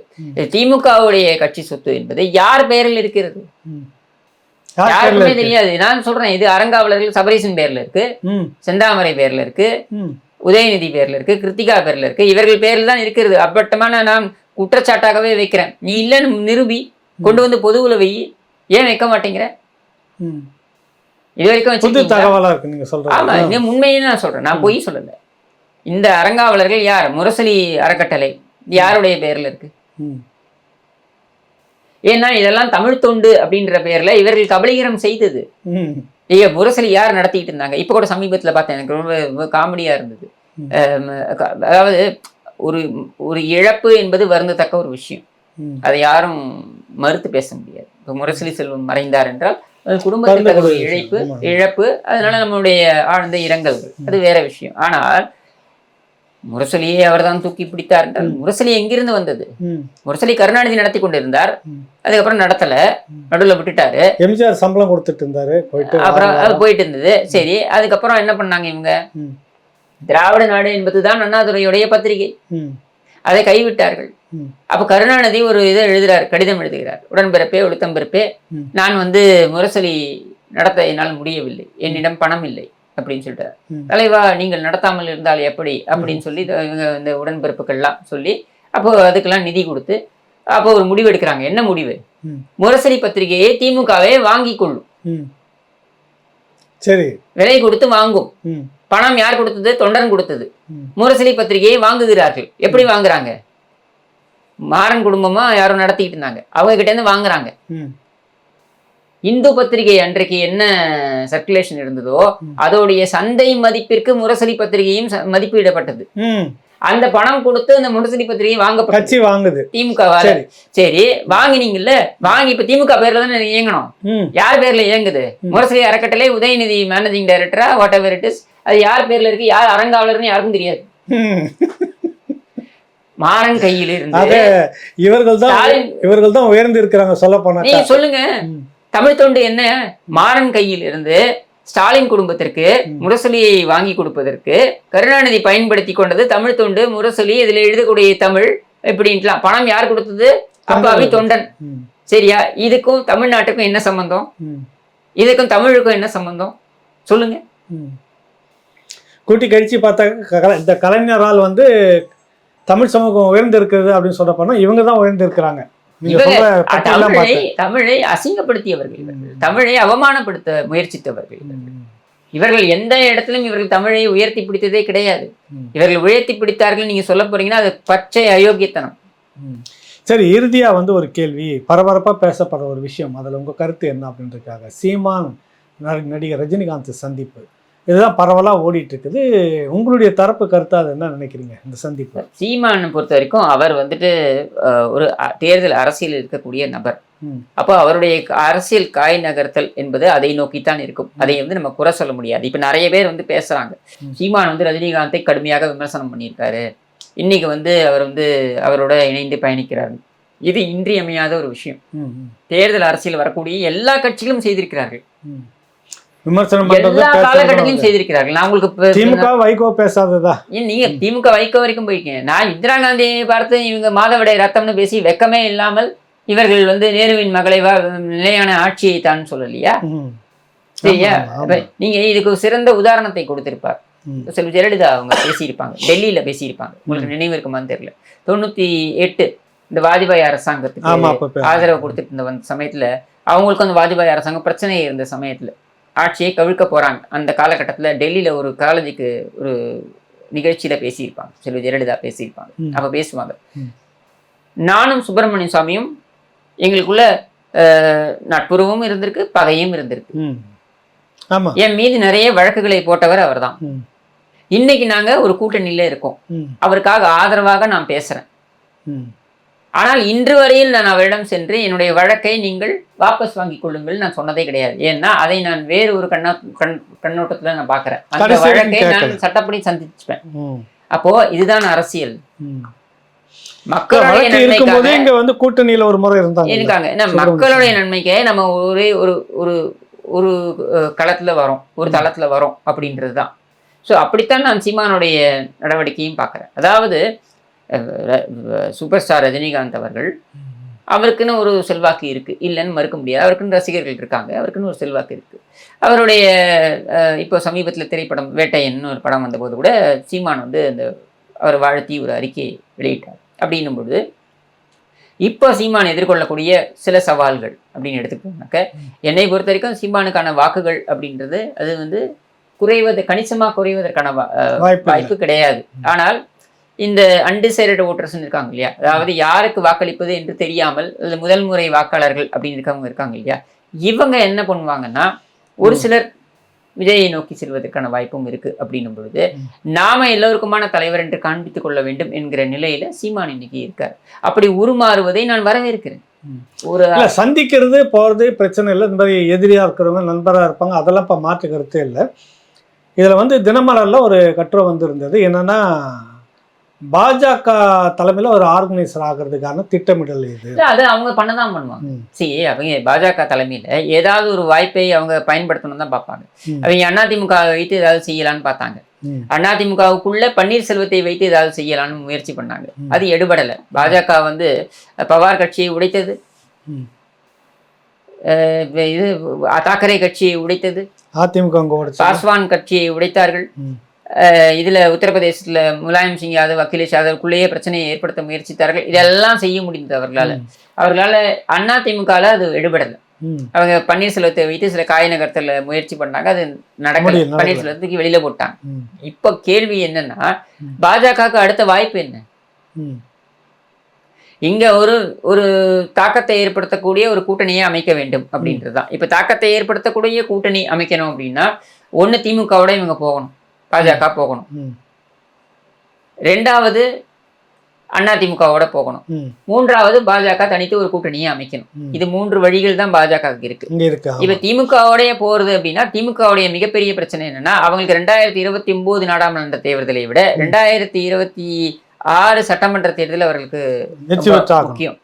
திமுகவுடைய கட்சி சொத்து என்பது யார் பெயரில் இருக்கிறது? யாருக்குமே தெரியாது. நான் சொல்றேன், இது அறங்காவலர்கள் சபரீசன் பேர்ல இருக்கு, செந்தாமரை பேர்ல இருக்கு, உதயநிதி பேர்ல இருக்கு, கிருத்திகா பேர்ல இருக்கு. இவர்கள் பேர்ல தான் இருக்கிறது. அப்பட்டமான நான் குற்றச்சாட்டாகவே வைக்கிறேன். நீ இல்லைன்னு நிரூபி, கொண்டு வந்து பொதுவுல வை. ஏன் வைக்க மாட்டேங்கிற? இது வரைக்கும் தகவலா இருக்கு நீங்க சொல்ற. ஆமா, இங்க உண்மையே நான் சொல்றேன், நான் பொய் சொல்லல. இந்த அறங்காவலர்கள் யார்? முரசொலி அறக்கட்டளை யாருடைய பெயர்ல இருக்கு? ஏன்னா இதெல்லாம் தமிழ் தொண்டு அப்படின்ற பெயர்ல இவர்கள் கபலீகரம் செய்தது. முரசொலி யார் நடத்திட்டு இருந்தாங்க? இப்ப கூட சமீபத்துல பார்த்தேன், எனக்கு ரொம்ப காமெடியா இருந்தது. அதாவது ஒரு ஒரு இழப்பு என்பது வருந்தத்தக்க ஒரு விஷயம். அதை யாரும் மறுத்து பேச முடியாது. இப்போ முரசொலி செல்வம் மறைந்தார் என்றால் அது குடும்பத்துக்கு ஒரு இழப்பு. அதனால நம்மளுடைய ஆழ்ந்த இரங்கல்கள், அது வேற விஷயம். ஆனால் முரசொலியை அவர் தான் தூக்கி பிடித்தார் என்றால் முரசொலி எங்கிருந்து வந்தது? முரசொலி கருணாநிதி நடத்தி கொண்டிருந்தார், அதுக்கப்புறம் நடத்தல, நடுவில் விட்டுட்டாரு. எம்ஜிஆர் சம்பளம் கொடுத்துட்டு இருந்தாரு, அப்புறம் அது போயிட்டு இருந்தது. சரி, அதுக்கப்புறம் என்ன பண்ணாங்க இவங்க? திராவிட நாடு என்பதுதான் அண்ணாதுரையுடைய பத்திரிகை, அதை கைவிட்டார்கள். அப்ப கருணாநிதி ஒரு இதை எழுதுறார், கடிதம் எழுதுகிறார். உடன்பிறப்பே ஒழுத்தம்பிறப்பே, நான் வந்து முரசொலி நடத்த என்னால் முடியவில்லை, என்னிடம் பணம் இல்லை அப்படின்னு சொல்லிட்டார். தலைவா, நீங்கள் நடத்தாமல் இருந்தால் எப்படி அப்படின்னு சொல்லி இவங்க இந்த உடன்பிறப்புகள்லாம் சொல்லி அப்போ அதுக்கெல்லாம் நிதி கொடுத்து அப்போ ஒரு முடிவு எடுக்கிறாங்க. என்ன முடிவு? முரசொலி பத்திரிகையை திமுகவே வாங்கி கொள்ளும், சரி, விலை கொடுத்து வாங்கும். பணம் யார் கொடுத்தது? தொண்டன் கொடுத்தது. முரசொலி பத்திரிகையை வாங்குகிறார்கள். எப்படி வாங்குறாங்க? மாறன் குடும்பமா யாரும் நடத்திட்டு இருந்தாங்க, அவங்க கிட்ட இருந்து வாங்குறாங்க. இந்து பத்திரிகை அன்றைக்கு என்ன சர்க்குலேஷன் இருந்ததோ அதோடைய சந்தை மதிப்பிற்கு முரசொலி பத்திரிகையும் மதிப்பிடப்பட்டது. அந்த பணம் கொடுத்து அந்த முரசொலி பத்திரிகை வாங்குது திமுக. சரி, வாங்கினீங்கல்ல, வாங்கி இப்ப திமுக பேர்ல தானே இயங்கணும். யார் பேர்ல இயங்குது? முரசொலி அறக்கட்டளை, உதயநிதி மேனேஜிங் டைரக்டரா, வாட் எவர் இட் இஸ். அது யார் பேர்ல இருக்கு? யார் அறங்காவலர்னு யாருக்கும் தெரியாது. மாறன் கையில் இருந்து இவர்கள் தான் உயர்ந்து இருக்கிறாங்க. சொல்ல போனா நீங்க சொல்லுங்க, தமிழ் தொண்டு என்ன? மாறன் கையில் இருந்து ஸ்டாலின் குடும்பத்திற்கு முரசொலியை வாங்கி கொடுப்பதற்கு கருணாநிதி பயன்படுத்தி கொண்டது தமிழ் தொண்டு, முரசொலி, இதுல எழுதக்கூடிய தமிழ் இப்படின்ட்டுலாம். பணம் யார் கொடுத்தது? அப்பாவி தொண்டன். சரியா? இதுக்கும் தமிழ்நாட்டுக்கும் என்ன சம்பந்தம்? இதுக்கும் தமிழுக்கும் என்ன சம்பந்தம் சொல்லுங்க. கூட்டி கழிச்சு பார்த்தா இந்த கலைஞரால் வந்து தமிழ் சமூகம் உயர்ந்திருக்கிறது அப்படின்னு சொல்ல போனா இவங்க தான் உயர்ந்திருக்கிறாங்க. தமிழை அசிங்கப்படுத்தியவர்கள், தமிழை அவமானப்படுத்த முயற்சித்தவர்கள். இவர்கள் எந்த இடத்திலும் இவர்கள் தமிழை உயர்த்தி பிடித்ததே கிடையாது. இவர்கள் உயர்த்தி பிடித்தார்கள் நீங்க சொல்ல போறீங்கன்னா அது பச்சை அயோக்கியத்தனம். சரி, இறுதியா வந்து ஒரு கேள்வி, பரபரப்பா பேசப்படுற ஒரு விஷயம், அதுல உங்க கருத்து என்ன அப்படின்றதுக்காக. சீமான் நடிகர் ரஜினிகாந்த் சந்திப்பு இதுதான் பரவலாக ஓடிட்டு இருக்குது. உங்களுடைய தரப்பு கருத்தா அது என்ன நினைக்கிறீங்க இந்த சந்திப்பு? சீமானை பொறுத்த வரைக்கும் அவர் வந்துட்டு ஒரு தேர்தல் அரசியல் இருக்கக்கூடிய நபர். அப்போ அவருடைய அரசியல் காய் நகர்த்தல் என்பது அதை நோக்கித்தான் இருக்கும். அதை வந்து நம்ம குறை சொல்ல முடியாது. இப்போ நிறைய பேர் வந்து பேசுறாங்க, சீமான் வந்து ரஜினிகாந்தை கடுமையாக விமர்சனம் பண்ணியிருக்காரு, இன்னைக்கு வந்து அவர் வந்து அவரோட இணைந்து பயணிக்கிறார். இது இன்றியமையாத ஒரு விஷயம். தேர்தல் அரசியல் வரக்கூடிய எல்லா கட்சிகளும் செய்திருக்கிறார்கள், விமர்சனம் எல்லா காலகட்டத்திலும் செய்திருக்கிறார்கள். நான் உங்களுக்கு திமுக வைகோ பேசாததா? நீங்க திமுக வைகோ வரைக்கும் போயிருக்கீங்க. நான் இந்திரா காந்தியை பார்த்து இவங்க மாதவிடை ரத்தம்னு பேசி வெக்கமே இல்லாமல் இவர்கள் வந்து நேருவின் மகளை நிலையான ஆட்சியை தான் சொல்லலையா? சரியா? நீங்க இதுக்கு சிறந்த உதாரணத்தை கொடுத்திருப்பார். செல்வி ஜெயலலிதா அவங்க பேசியிருப்பாங்க, டெல்லியில பேசியிருப்பாங்க. உங்களுக்கு நினைவு இருக்குமான்னு தெரியல. 98 இந்த வாஜ்பாய் அரசாங்கத்துக்கு ஆதரவு கொடுத்துட்டு இருந்த சமயத்துல அவங்களுக்கும் அந்த வாஜ்பாய் அரசாங்கம் பிரச்சனை இருந்த சமயத்துல ஆட்சியை கவிழ்க்க போறாங்க. அந்த காலகட்டத்தில் டெல்லியில ஒரு காலேஜுக்கு ஒரு நிகழ்ச்சியில பேசியிருப்பாங்க, செல்வி ஜெயலலிதா பேசியிருப்பாங்க. அப்ப பேசுவாங்க, நானும் சுப்பிரமணிய சாமியும் எங்களுக்குள்ள நட்புறவும் இருந்திருக்கு, பகையும் இருந்திருக்கு. என் மீது நிறைய வழக்குகளை போட்டவர் அவர் தான். இன்னைக்கு நாங்க ஒரு கூட்டணியில இருக்கோம், அவருக்காக ஆதரவாக நான் பேசுறேன். ஆனால் இன்று வரையில் நான் அவரிடம் சென்று என்னுடைய வழக்கை நீங்கள் வாபஸ் வாங்கிக் கொள்ளுங்கள் நான் சொன்னதே கிடையாது. ஏன்னா அதை நான் வேறு ஒரு கண்ணோட்டத்துல நான் பாக்குறேன். அந்த வழக்கை நான் சட்டப்படி சந்திச்சுப்பேன். அப்போ இதுதான் அரசியல். மக்களுடைய நன்மைக்காக கூட்டணியில ஒரு முறை இருக்காங்க. மக்களுடைய நன்மைக்கு நம்ம ஒரே ஒரு களத்துல வரோம், ஒரு தளத்துல வரோம் அப்படின்றதுதான். ஸோ அப்படித்தான் நான் சீமானுடைய நடவடிக்கையும் பார்க்குறேன். அதாவது சூப்பர் ஸ்டார் ரஜினிகாந்த் அவர்கள் அவருக்குன்னு ஒரு செல்வாக்கு இருக்கு, இல்லைன்னு மறுக்க முடியாது. அவருக்குன்னு ரசிகர்கள் இருக்காங்க, அவருக்குன்னு ஒரு செல்வாக்கு இருக்கு. அவருடைய இப்போ சமீபத்தில் திரைப்படம் வேட்டையன்னு ஒரு படம் வந்தபோது கூட சீமான் வந்து அந்த அவர் வாழ்த்தி ஒரு அறிக்கையை வெளியிட்டார். அப்படின்னும் பொழுது இப்போ சீமான் எதிர்கொள்ளக்கூடிய சில சவால்கள் அப்படின்னு எடுத்துக்கிட்டோம்னாக்க, என்னை பொறுத்த வரைக்கும் சீமானுக்கான வாக்குகள் அப்படின்றது அது வந்து கணிசமாக குறைவதற்கான வாய்ப்பு கிடையாது. ஆனால் இந்த அன்டிசைடட் ஓட்டர்ஸ்ன்னு இருக்காங்க இல்லையா, அதாவது யாருக்கு வாக்களிப்பது என்று தெரியாமல் முதல் முறை வாக்காளர்கள் அப்படின்னு இருக்கவங்க இருக்காங்க இல்லையா, இவங்க என்ன பண்ணுவாங்கன்னா ஒரு சிலர் விஜயை நோக்கி செல்வதற்கான வாய்ப்பும் இருக்கு. அப்படின்னும் பொழுது நாம எல்லோருக்குமான தலைவர் என்று காண்பித்துக் கொள்ள வேண்டும் என்கிற நிலையில சீமான் இன்னைக்கு இருக்கார். அப்படி உருமாறுவதை நான் வரவேற்கிறேன். ஒரு சந்திக்கிறது போறது பிரச்சனை இல்லை, இந்த மாதிரி எதிரியா இருக்கிறவங்க நண்பரா இருப்பாங்க, அதெல்லாம் இப்ப மாற்று கருத்தே இல்லை. இதுல வந்து தினமலர்ல ஒரு கட்டுரை வந்து இருந்தது, என்னன்னா பாஜக தலைமையில ஒரு ஆர்கனைசர் ஆகிறதுக்கான திட்டமிடல் இது. அது அவங்க பண்ணதான் பண்ணுவாங்க. சரி, அவங்க பாஜக தலைமையில ஏதாவது ஒரு வாய்ப்பை அவங்க பயன்படுத்தணும் தான் பார்ப்பாங்க. அவங்க அதிமுக வைத்து ஏதாவது செய்யலான்னு பார்த்தாங்க. அதிமுகவுக்குள்ள பன்னீர்செல்வத்தை வைத்து ஏதாவது செய்யலான்னு முயற்சி பண்ணாங்க, அது எடுபடலை. பாஜக வந்து பவார் கட்சியை உடைத்தது, இது தாக்கரே கட்சியை உடைத்தது, அதிமுக பாஸ்வான் கட்சியை உடைத்தார்கள். இதுல உத்தரப்பிரதேசத்துல முலாயம் சிங் யாதவ், அகிலேஷ் யாதவ்க்குள்ளேயே பிரச்சனையை ஏற்படுத்த முயற்சித்தார்கள். இதெல்லாம் செய்ய முடிந்தது அவர்களால. அதிமுகல அது எடுபடலை. அவங்க பன்னீர்செல்வத்தை வைத்து சில காய் நகர்த்தல முயற்சி பண்ணாங்க, அது நடக்கல. பன்னீர்செல்வத்துக்கு வெளியில போட்டாங்க. இப்ப கேள்வி என்னன்னா, பாஜகவுக்கு அடுத்த வாய்ப்பு என்ன? இங்க ஒரு தாக்கத்தை ஏற்படுத்தக்கூடிய ஒரு கூட்டணியை அமைக்க வேண்டும் அப்படின்றதுதான். இப்ப தாக்கத்தை ஏற்படுத்தக்கூடிய கூட்டணி அமைக்கணும் அப்படின்னா ஒண்ணு திமுகவோட இவங்க போகணும், பாஜக போகணும். ரெண்டாவது அதிமுகவோட போகணும். மூன்றாவது பாஜக தனித்து ஒரு கூட்டணியை அமைக்கணும். இது 3 வழிகள் தான் பாஜக இருக்கு. இப்ப திமுகவோடைய போறது அப்படின்னா திமுகவுடைய மிகப்பெரிய பிரச்சனை என்னன்னா, அவங்களுக்கு 2029 நாடாளுமன்ற தேர்தலை விட 2026 சட்டமன்ற தேர்தல் அவர்களுக்கு முக்கியம்.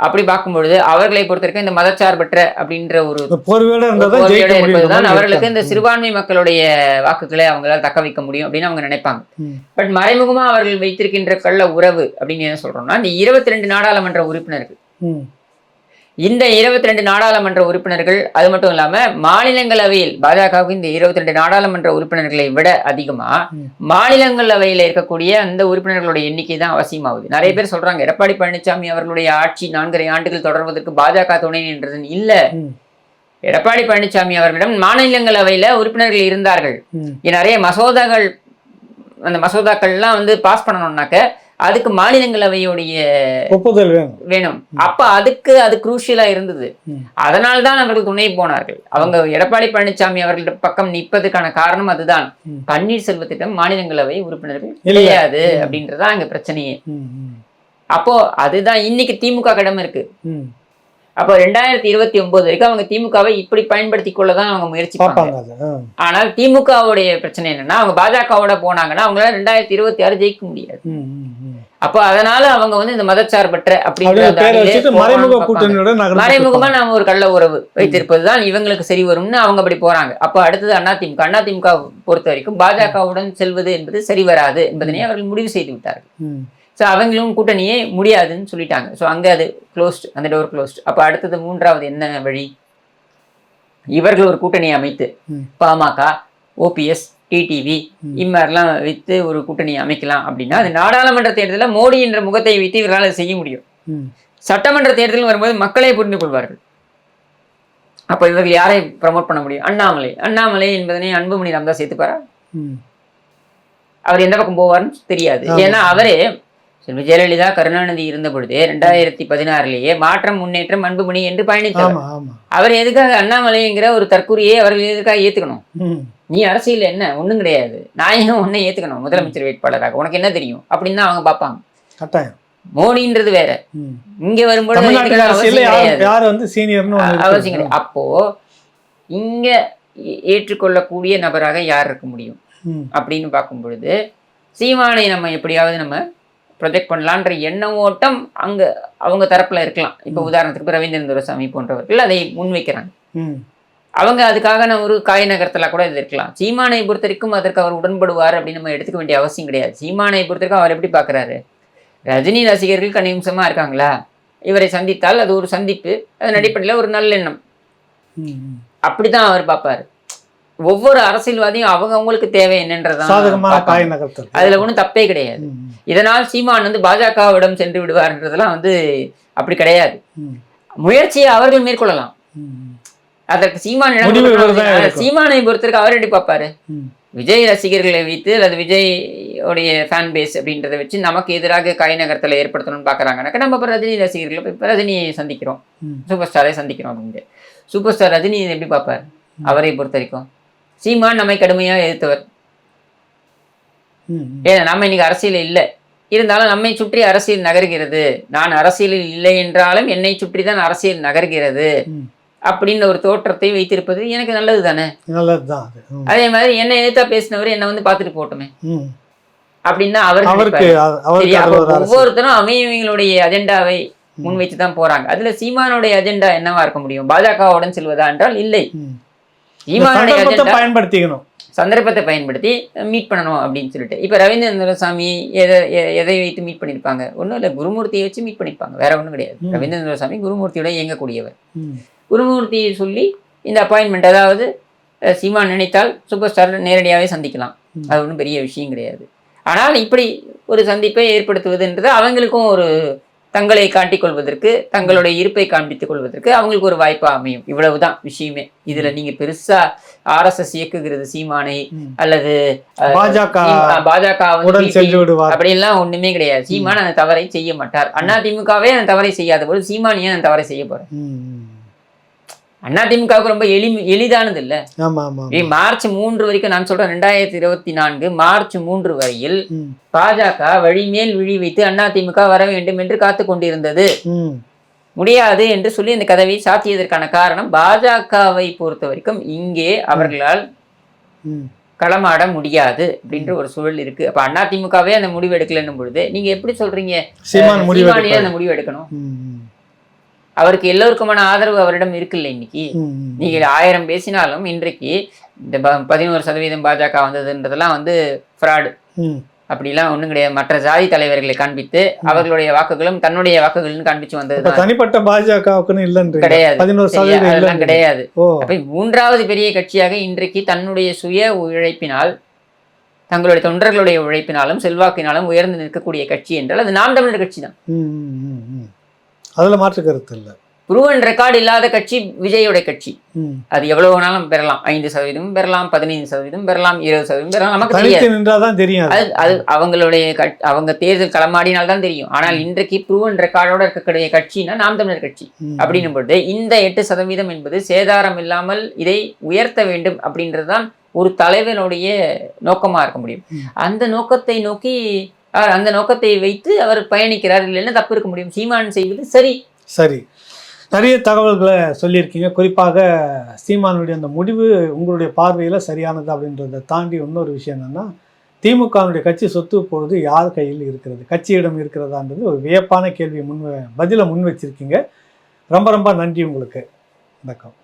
அப்படி பார்க்கும்பொழுது அவர்களை பொறுத்த வரைக்கும் இந்த மதச்சார்பற்ற அப்படின்ற ஒரு போர்வையோட போர்வையோட இருப்பதுதான் அவர்களுக்கு இந்த சிறுபான்மை மக்களுடைய வாக்குகளை அவங்களால தக்க வைக்க முடியும் அப்படின்னு அவங்க நினைப்பாங்க. பட் மறைமுகமா அவர்கள் வைத்திருக்கின்ற கள்ள உறவு அப்படின்னு என்ன சொல்றோம்னா, இந்த 22 நாடாளுமன்ற உறுப்பினர்கள், இந்த 22 நாடாளுமன்ற உறுப்பினர்கள், அது மட்டும் இல்லாம மாநிலங்களவையில் பாஜகவுக்கு இந்த 22 நாடாளுமன்ற உறுப்பினர்களை விட அதிகமா மாநிலங்களவையில இருக்கக்கூடிய அந்த உறுப்பினர்களுடைய எண்ணிக்கை தான் அவசியமாகுது. நிறைய பேர் சொல்றாங்க எடப்பாடி பழனிசாமி அவர்களுடைய ஆட்சி 4.5 ஆண்டுகள் தொடர்வதற்கு பாஜக துணை நின்றது. இல்ல, எடப்பாடி பழனிசாமி அவர்களிடம் மாநிலங்களவையில உறுப்பினர்கள் இருந்தார்கள். நிறைய மசோதாக்கள், அந்த மசோதாக்கள்லாம் வந்து பாஸ் பண்ணணும்னாக்க அதுக்கு மாநிலங்களவையுடைய ஒப்புதல் வேணும். அப்ப அதுக்கு அது குரூஷியலா இருந்தது. அதனால்தான் அவர்கள் துணை போனார்கள். அவங்க எடப்பாடி பழனிசாமி அவர்கள பக்கம் நிற்பதற்கான காரணம் அதுதான். பன்னீர்செல்வத்திடம் மாநிலங்களவை உறுப்பினர்கள் கிடையாது அப்படின்றதான் அங்க பிரச்சனையே. அப்போ அதுதான் இன்னைக்கு திமுக கிடம் இருக்கு. அப்போ 2029 வரைக்கும் அவங்க திமுகவை இப்படி பயன்படுத்தி கொள்ளதான் அவங்க முயற்சி பண்ணாங்க. ஆனால் திமுகவுடைய பிரச்சனை என்னன்னா, அவங்க பாஜகவோட போனாங்கன்னா அவங்களால 2026 ஜெயிக்க முடியாது. அப்போ அதனால அவங்க வந்து இந்த மதச்சார்பற்ற அப்படின்ற மறைமுகமா நாம ஒரு கள்ள உறவு வைத்திருப்பதுதான் இவங்களுக்கு சரி வரும்னு அவங்க அப்படி போறாங்க. அப்போ அடுத்தது அதிமுக பொறுத்த வரைக்கும் பாஜகவுடன் செல்வது என்பது சரி வராது என்பதனை அவர்கள் முடிவு செய்து விட்டார்கள். ஸோ அவங்களும் கூட்டணியே முடியாதுன்னு சொல்லிட்டாங்க. ஸோ அங்கே அது க்ளோஸ்ட், அந்த டோர் க்ளோஸ்ட். அப்போ அடுத்தது மூன்றாவது என்ன வழி? இவர்கள் ஒரு கூட்டணியை அமைத்து பாமக, ஓபிஎஸ், டிடிவி இம்மாதிரிலாம் வைத்து ஒரு கூட்டணியை அமைக்கலாம் அப்படின்னா, அது நாடாளுமன்ற தேர்தலில் மோடி என்ற முகத்தை வைத்து இவர்களால் அதை செய்ய முடியும். சட்டமன்ற தேர்தல் வரும்போது மக்களே புரிந்து கொள்வார்கள். அப்போ இவர்கள் யாரை ப்ரமோட் பண்ண முடியும்? அண்ணாமலை என்பதனை அன்புமணி ராமதாஸ் சேர்த்துப்பாரா? அவர் எந்த பக்கம் போவார்னு தெரியாது. ஏன்னா அவரே ஜெயலலிதா, கருணாநிதி இருந்த பொழுது 2016 மாற்றம், முன்னேற்றம், அன்புமணி என்று பயணித்தார். அவர் எதுக்காக அண்ணாமலைங்கிற ஒரு தற்கூரியை அவர்கள் எதுக்காக ஏத்துக்கணும்? நீ அரசியல் என்ன ஒண்ணும் கிடையாது, நான் ஏன் உன்னை ஏத்துக்கணும் முதலமைச்சர் வேட்பாளராக? உனக்கு என்ன தெரியும் அப்படின்னு தான் அவங்க பார்ப்பாங்க. மோடின்றது வேற, இங்க வரும்போது அவசியம் கிடையாது. அப்போ இங்க ஏற்றுக்கொள்ளக்கூடிய நபராக யார் இருக்க முடியும் அப்படின்னு பார்க்கும் பொழுது, சீமானை நம்ம எப்படியாவது நம்ம ப்ரொஜெக்ட் பண்ணலான்ற எண்ண ஓட்டம் அங்க அவங்க தரப்புல இருக்கலாம். இப்போ உதாரணத்துக்கு ரவீந்திரன் துரைசாமி போன்றவர்கள் அதை முன்வைக்கிறாங்க. அவங்க அதுக்காக நான் ஒரு காய் நகரத்தில் கூட இது இருக்கலாம். சீமானை பொறுத்த வரைக்கும் அதற்கு அவர் உடன்படுவார் அப்படின்னு நம்ம எடுத்துக்க வேண்டிய அவசியம் கிடையாது. சீமானை பொறுத்த வரைக்கும் அவர் எப்படி பார்க்குறாரு? ரஜினி ரசிகர்கள் கணிசமாக இருக்காங்களா, இவரை சந்தித்தால் அது ஒரு சந்திப்பு, அதன் அடிப்படையில் ஒரு நல்லெண்ணம், அப்படிதான் அவர் பார்ப்பாரு. ஒவ்வொரு அரசியல்வாதியும் அவங்களுக்கு தேவை என்னன்றதான் அதுல ஒன்றும் தப்பே கிடையாது. இதனால் சீமான் வந்து பாஜகவிடம் சென்று விடுவார்ன்றதெல்லாம் வந்து அப்படி கிடையாது. முயற்சியை அவர்கள் மேற்கொள்ளலாம். அதற்கு சீமானை பொறுத்தவரைக்கும் அவர் எப்படி பார்ப்பாரு? விஜய் ரசிகர்களை வைத்து அல்லது விஜய் உடைய ஃபேன் பேஸ் அப்படின்றத வச்சு நமக்கு எதிராக காய் நகரத்தில் ஏற்படுத்தணும்னு பார்க்குறாங்கனாக்கா, நம்ம இப்போ ரஜினி ரசிகர்களை இப்போ ரஜினியை சந்திக்கிறோம், சூப்பர் ஸ்டாரை சந்திக்கிறோம் அப்படின்ட்டு. சூப்பர் ஸ்டார் ரஜினி எப்படி பார்ப்பார்? அவரை பொறுத்த வரைக்கும் சீமான் நம்மை கடுமையாக எதிர்த்தவர். ஏன்னா நம்ம இன்னைக்கு அரசியல் இல்லை, இருந்தாலும் நம்மை சுற்றி அரசியல் நகர்கிறது. நான் அரசியலில் இல்லை என்றாலும் என்னை சுற்றி தான் அரசியல் நகர்கிறது அப்படின்னு ஒரு தோற்றத்தை வைத்திருப்பது எனக்கு நல்லது தானே? நல்லதுதான். அதே மாதிரி என்னை எதிர்த்தா பேசினவர் என்னை வந்து பார்த்துட்டு போட்டோமே அப்படின்னா அவருக்கு ஒவ்வொருத்தரும் அவங்களுடைய அஜெண்டாவை முன்வைத்து தான் போறாங்க. அதுல சீமானுடைய அஜெண்டா என்னவா இருக்க முடியும்? பாஜகவுடன் செல்வதா என்றால் இல்லை. சீமானுடைய அஜெண்டா பயன்படுத்திக்கணும், சந்தர்ப்பத்தை பயன்படுத்தி மீட் பண்ணணும் அப்படின்னு சொல்லிட்டு. இப்ப ரவீந்திரன் துரைசாமி எதை வைத்து மீட் பண்ணிருப்பாங்க? ஒன்றும் இல்லை, குருமூர்த்தியை வச்சு மீட் பண்ணிருப்பாங்க, வேற ஒன்றும் கிடையாது. ரவீந்திரன் துரைசாமி குருமூர்த்தியோட இயங்கக்கூடியவர். குருமூர்த்தியை சொல்லி இந்த அப்பாயின்மெண்ட், அதாவது சீமான் நினைத்தால் சூப்பர் ஸ்டார் நேரடியாகவே சந்திக்கலாம், அது ஒன்றும் பெரிய விஷயம் கிடையாது. ஆனால் இப்படி ஒரு சந்திப்பை ஏற்படுத்துவதுன்றது அவங்களுக்கும் ஒரு தங்களை காட்டிக்கொள்வதற்கு, தங்களுடைய இருப்பை காண்பித்துக் கொள்வதற்கு அவங்களுக்கு ஒரு வாய்ப்பா அமையும். இவ்வளவுதான் விஷயமே. இதுல நீங்க பெருசா RSS இயக்குகிறது சீமானை அல்லது பாஜக அப்படின்லாம் ஒண்ணுமே கிடையாது. சீமான் அந்த தவறை செய்ய மாட்டார். அதிமுகவே அந்த தவறை செய்யாத போது சீமான் ஏன் அந்த தவறை செய்ய போற? அதிமுகவுக்கு ரொம்ப எளிதானது இல்ல. மார்ச் 3 வரைக்கும் நான் சொல்றேன், 2024 மார்ச் 3 வரையில் பாஜக வழிமேல் விழி வைத்து அதிமுக வர வேண்டும் என்று காத்து கொண்டிருந்தது. முடியாது என்று சொல்லி இந்த கதவை சாத்தியதற்கான காரணம், பாஜகவை பொறுத்த வரைக்கும் இங்கே அவர்களால் களமாட முடியாது அப்படின்ற ஒரு சூழல் இருக்கு. அப்ப அதிமுகவே அந்த முடிவு எடுக்கலன்னும் பொழுது நீங்க எப்படி சொல்றீங்க சீமானே அந்த முடிவு எடுக்கணும்? அவருக்கு எல்லோருக்குமான ஆதரவு அவரிடம் இருக்குல்ல இன்னைக்கு. நீங்கள் 1000 பேசினாலும் இன்றைக்கு இந்த 11% பாஜக வந்ததுன்றதெல்லாம் வந்து ஃப்ராடு, அப்படிலாம் ஒன்றும் கிடையாது. மற்ற ஜாதி தலைவர்களை காண்பித்து அவர்களுடைய வாக்குகளும் தன்னுடைய வாக்குகள்னு காண்பிச்சு வந்தது தனிப்பட்ட பாஜகவுக்குன்னு இல்லைன்னு கிடையாது. 11% அதெல்லாம் கிடையாது. அப்ப 3வது பெரிய கட்சியாக இன்றைக்கு தன்னுடைய சுய உழைப்பினால், தங்களுடைய தொண்டர்களுடைய உழைப்பினாலும் செல்வாக்கினாலும் உயர்ந்து நிற்கக்கூடிய கட்சி என்றால் அது நாம் தமிழர் கட்சி தான். அதுல மாற்று கருத்து இல்லை. ப்ரூவன் ரெக்கார்டு இல்லாத கட்சி விஜயோட கட்சி. அது எவ்வளவு வேணாலும் பெறலாம், 5% பெறலாம், 15% பெறலாம், 20% பெறலாம், நமக்கு தெரியும். அது அவங்களுடைய அவங்க தேர்தல் களமாடினால்தான் தெரியும். ஆனால் இன்றைக்கு ப்ரூவன் ரெக்கார்டோட இருக்கக்கூடிய கட்சினா நாம் தமிழர் கட்சி. அப்படின்னும் பொழுது இந்த 8% என்பது சேதாரம் இல்லாமல் இதை உயர்த்த வேண்டும் அப்படின்றதுதான் ஒரு தலைவனுடைய நோக்கமா இருக்க முடியும். அந்த நோக்கத்தை நோக்கி அந்த நோக்கத்தை வைத்து அவர் பயணிக்கிறார். இல்லைன்னா தப்பு இருக்க முடியும். சீமான் செய்வது சரி. நிறைய தகவல்களை சொல்லியிருக்கீங்க. குறிப்பாக சீமானுடைய அந்த முடிவு உங்களுடைய பார்வையில் சரியானது அப்படின்றத தாண்டி இன்னொரு விஷயம் என்னென்னா, திமுகவுடைய கட்சி சொத்து இப்பொழுது யார் கையில் இருக்கிறது, கட்சியிடம் இருக்கிறதான்றது ஒரு வியப்பான கேள்வியை பதிலை முன் வச்சிருக்கீங்க. ரொம்ப ரொம்ப நன்றி உங்களுக்கு. வணக்கம்.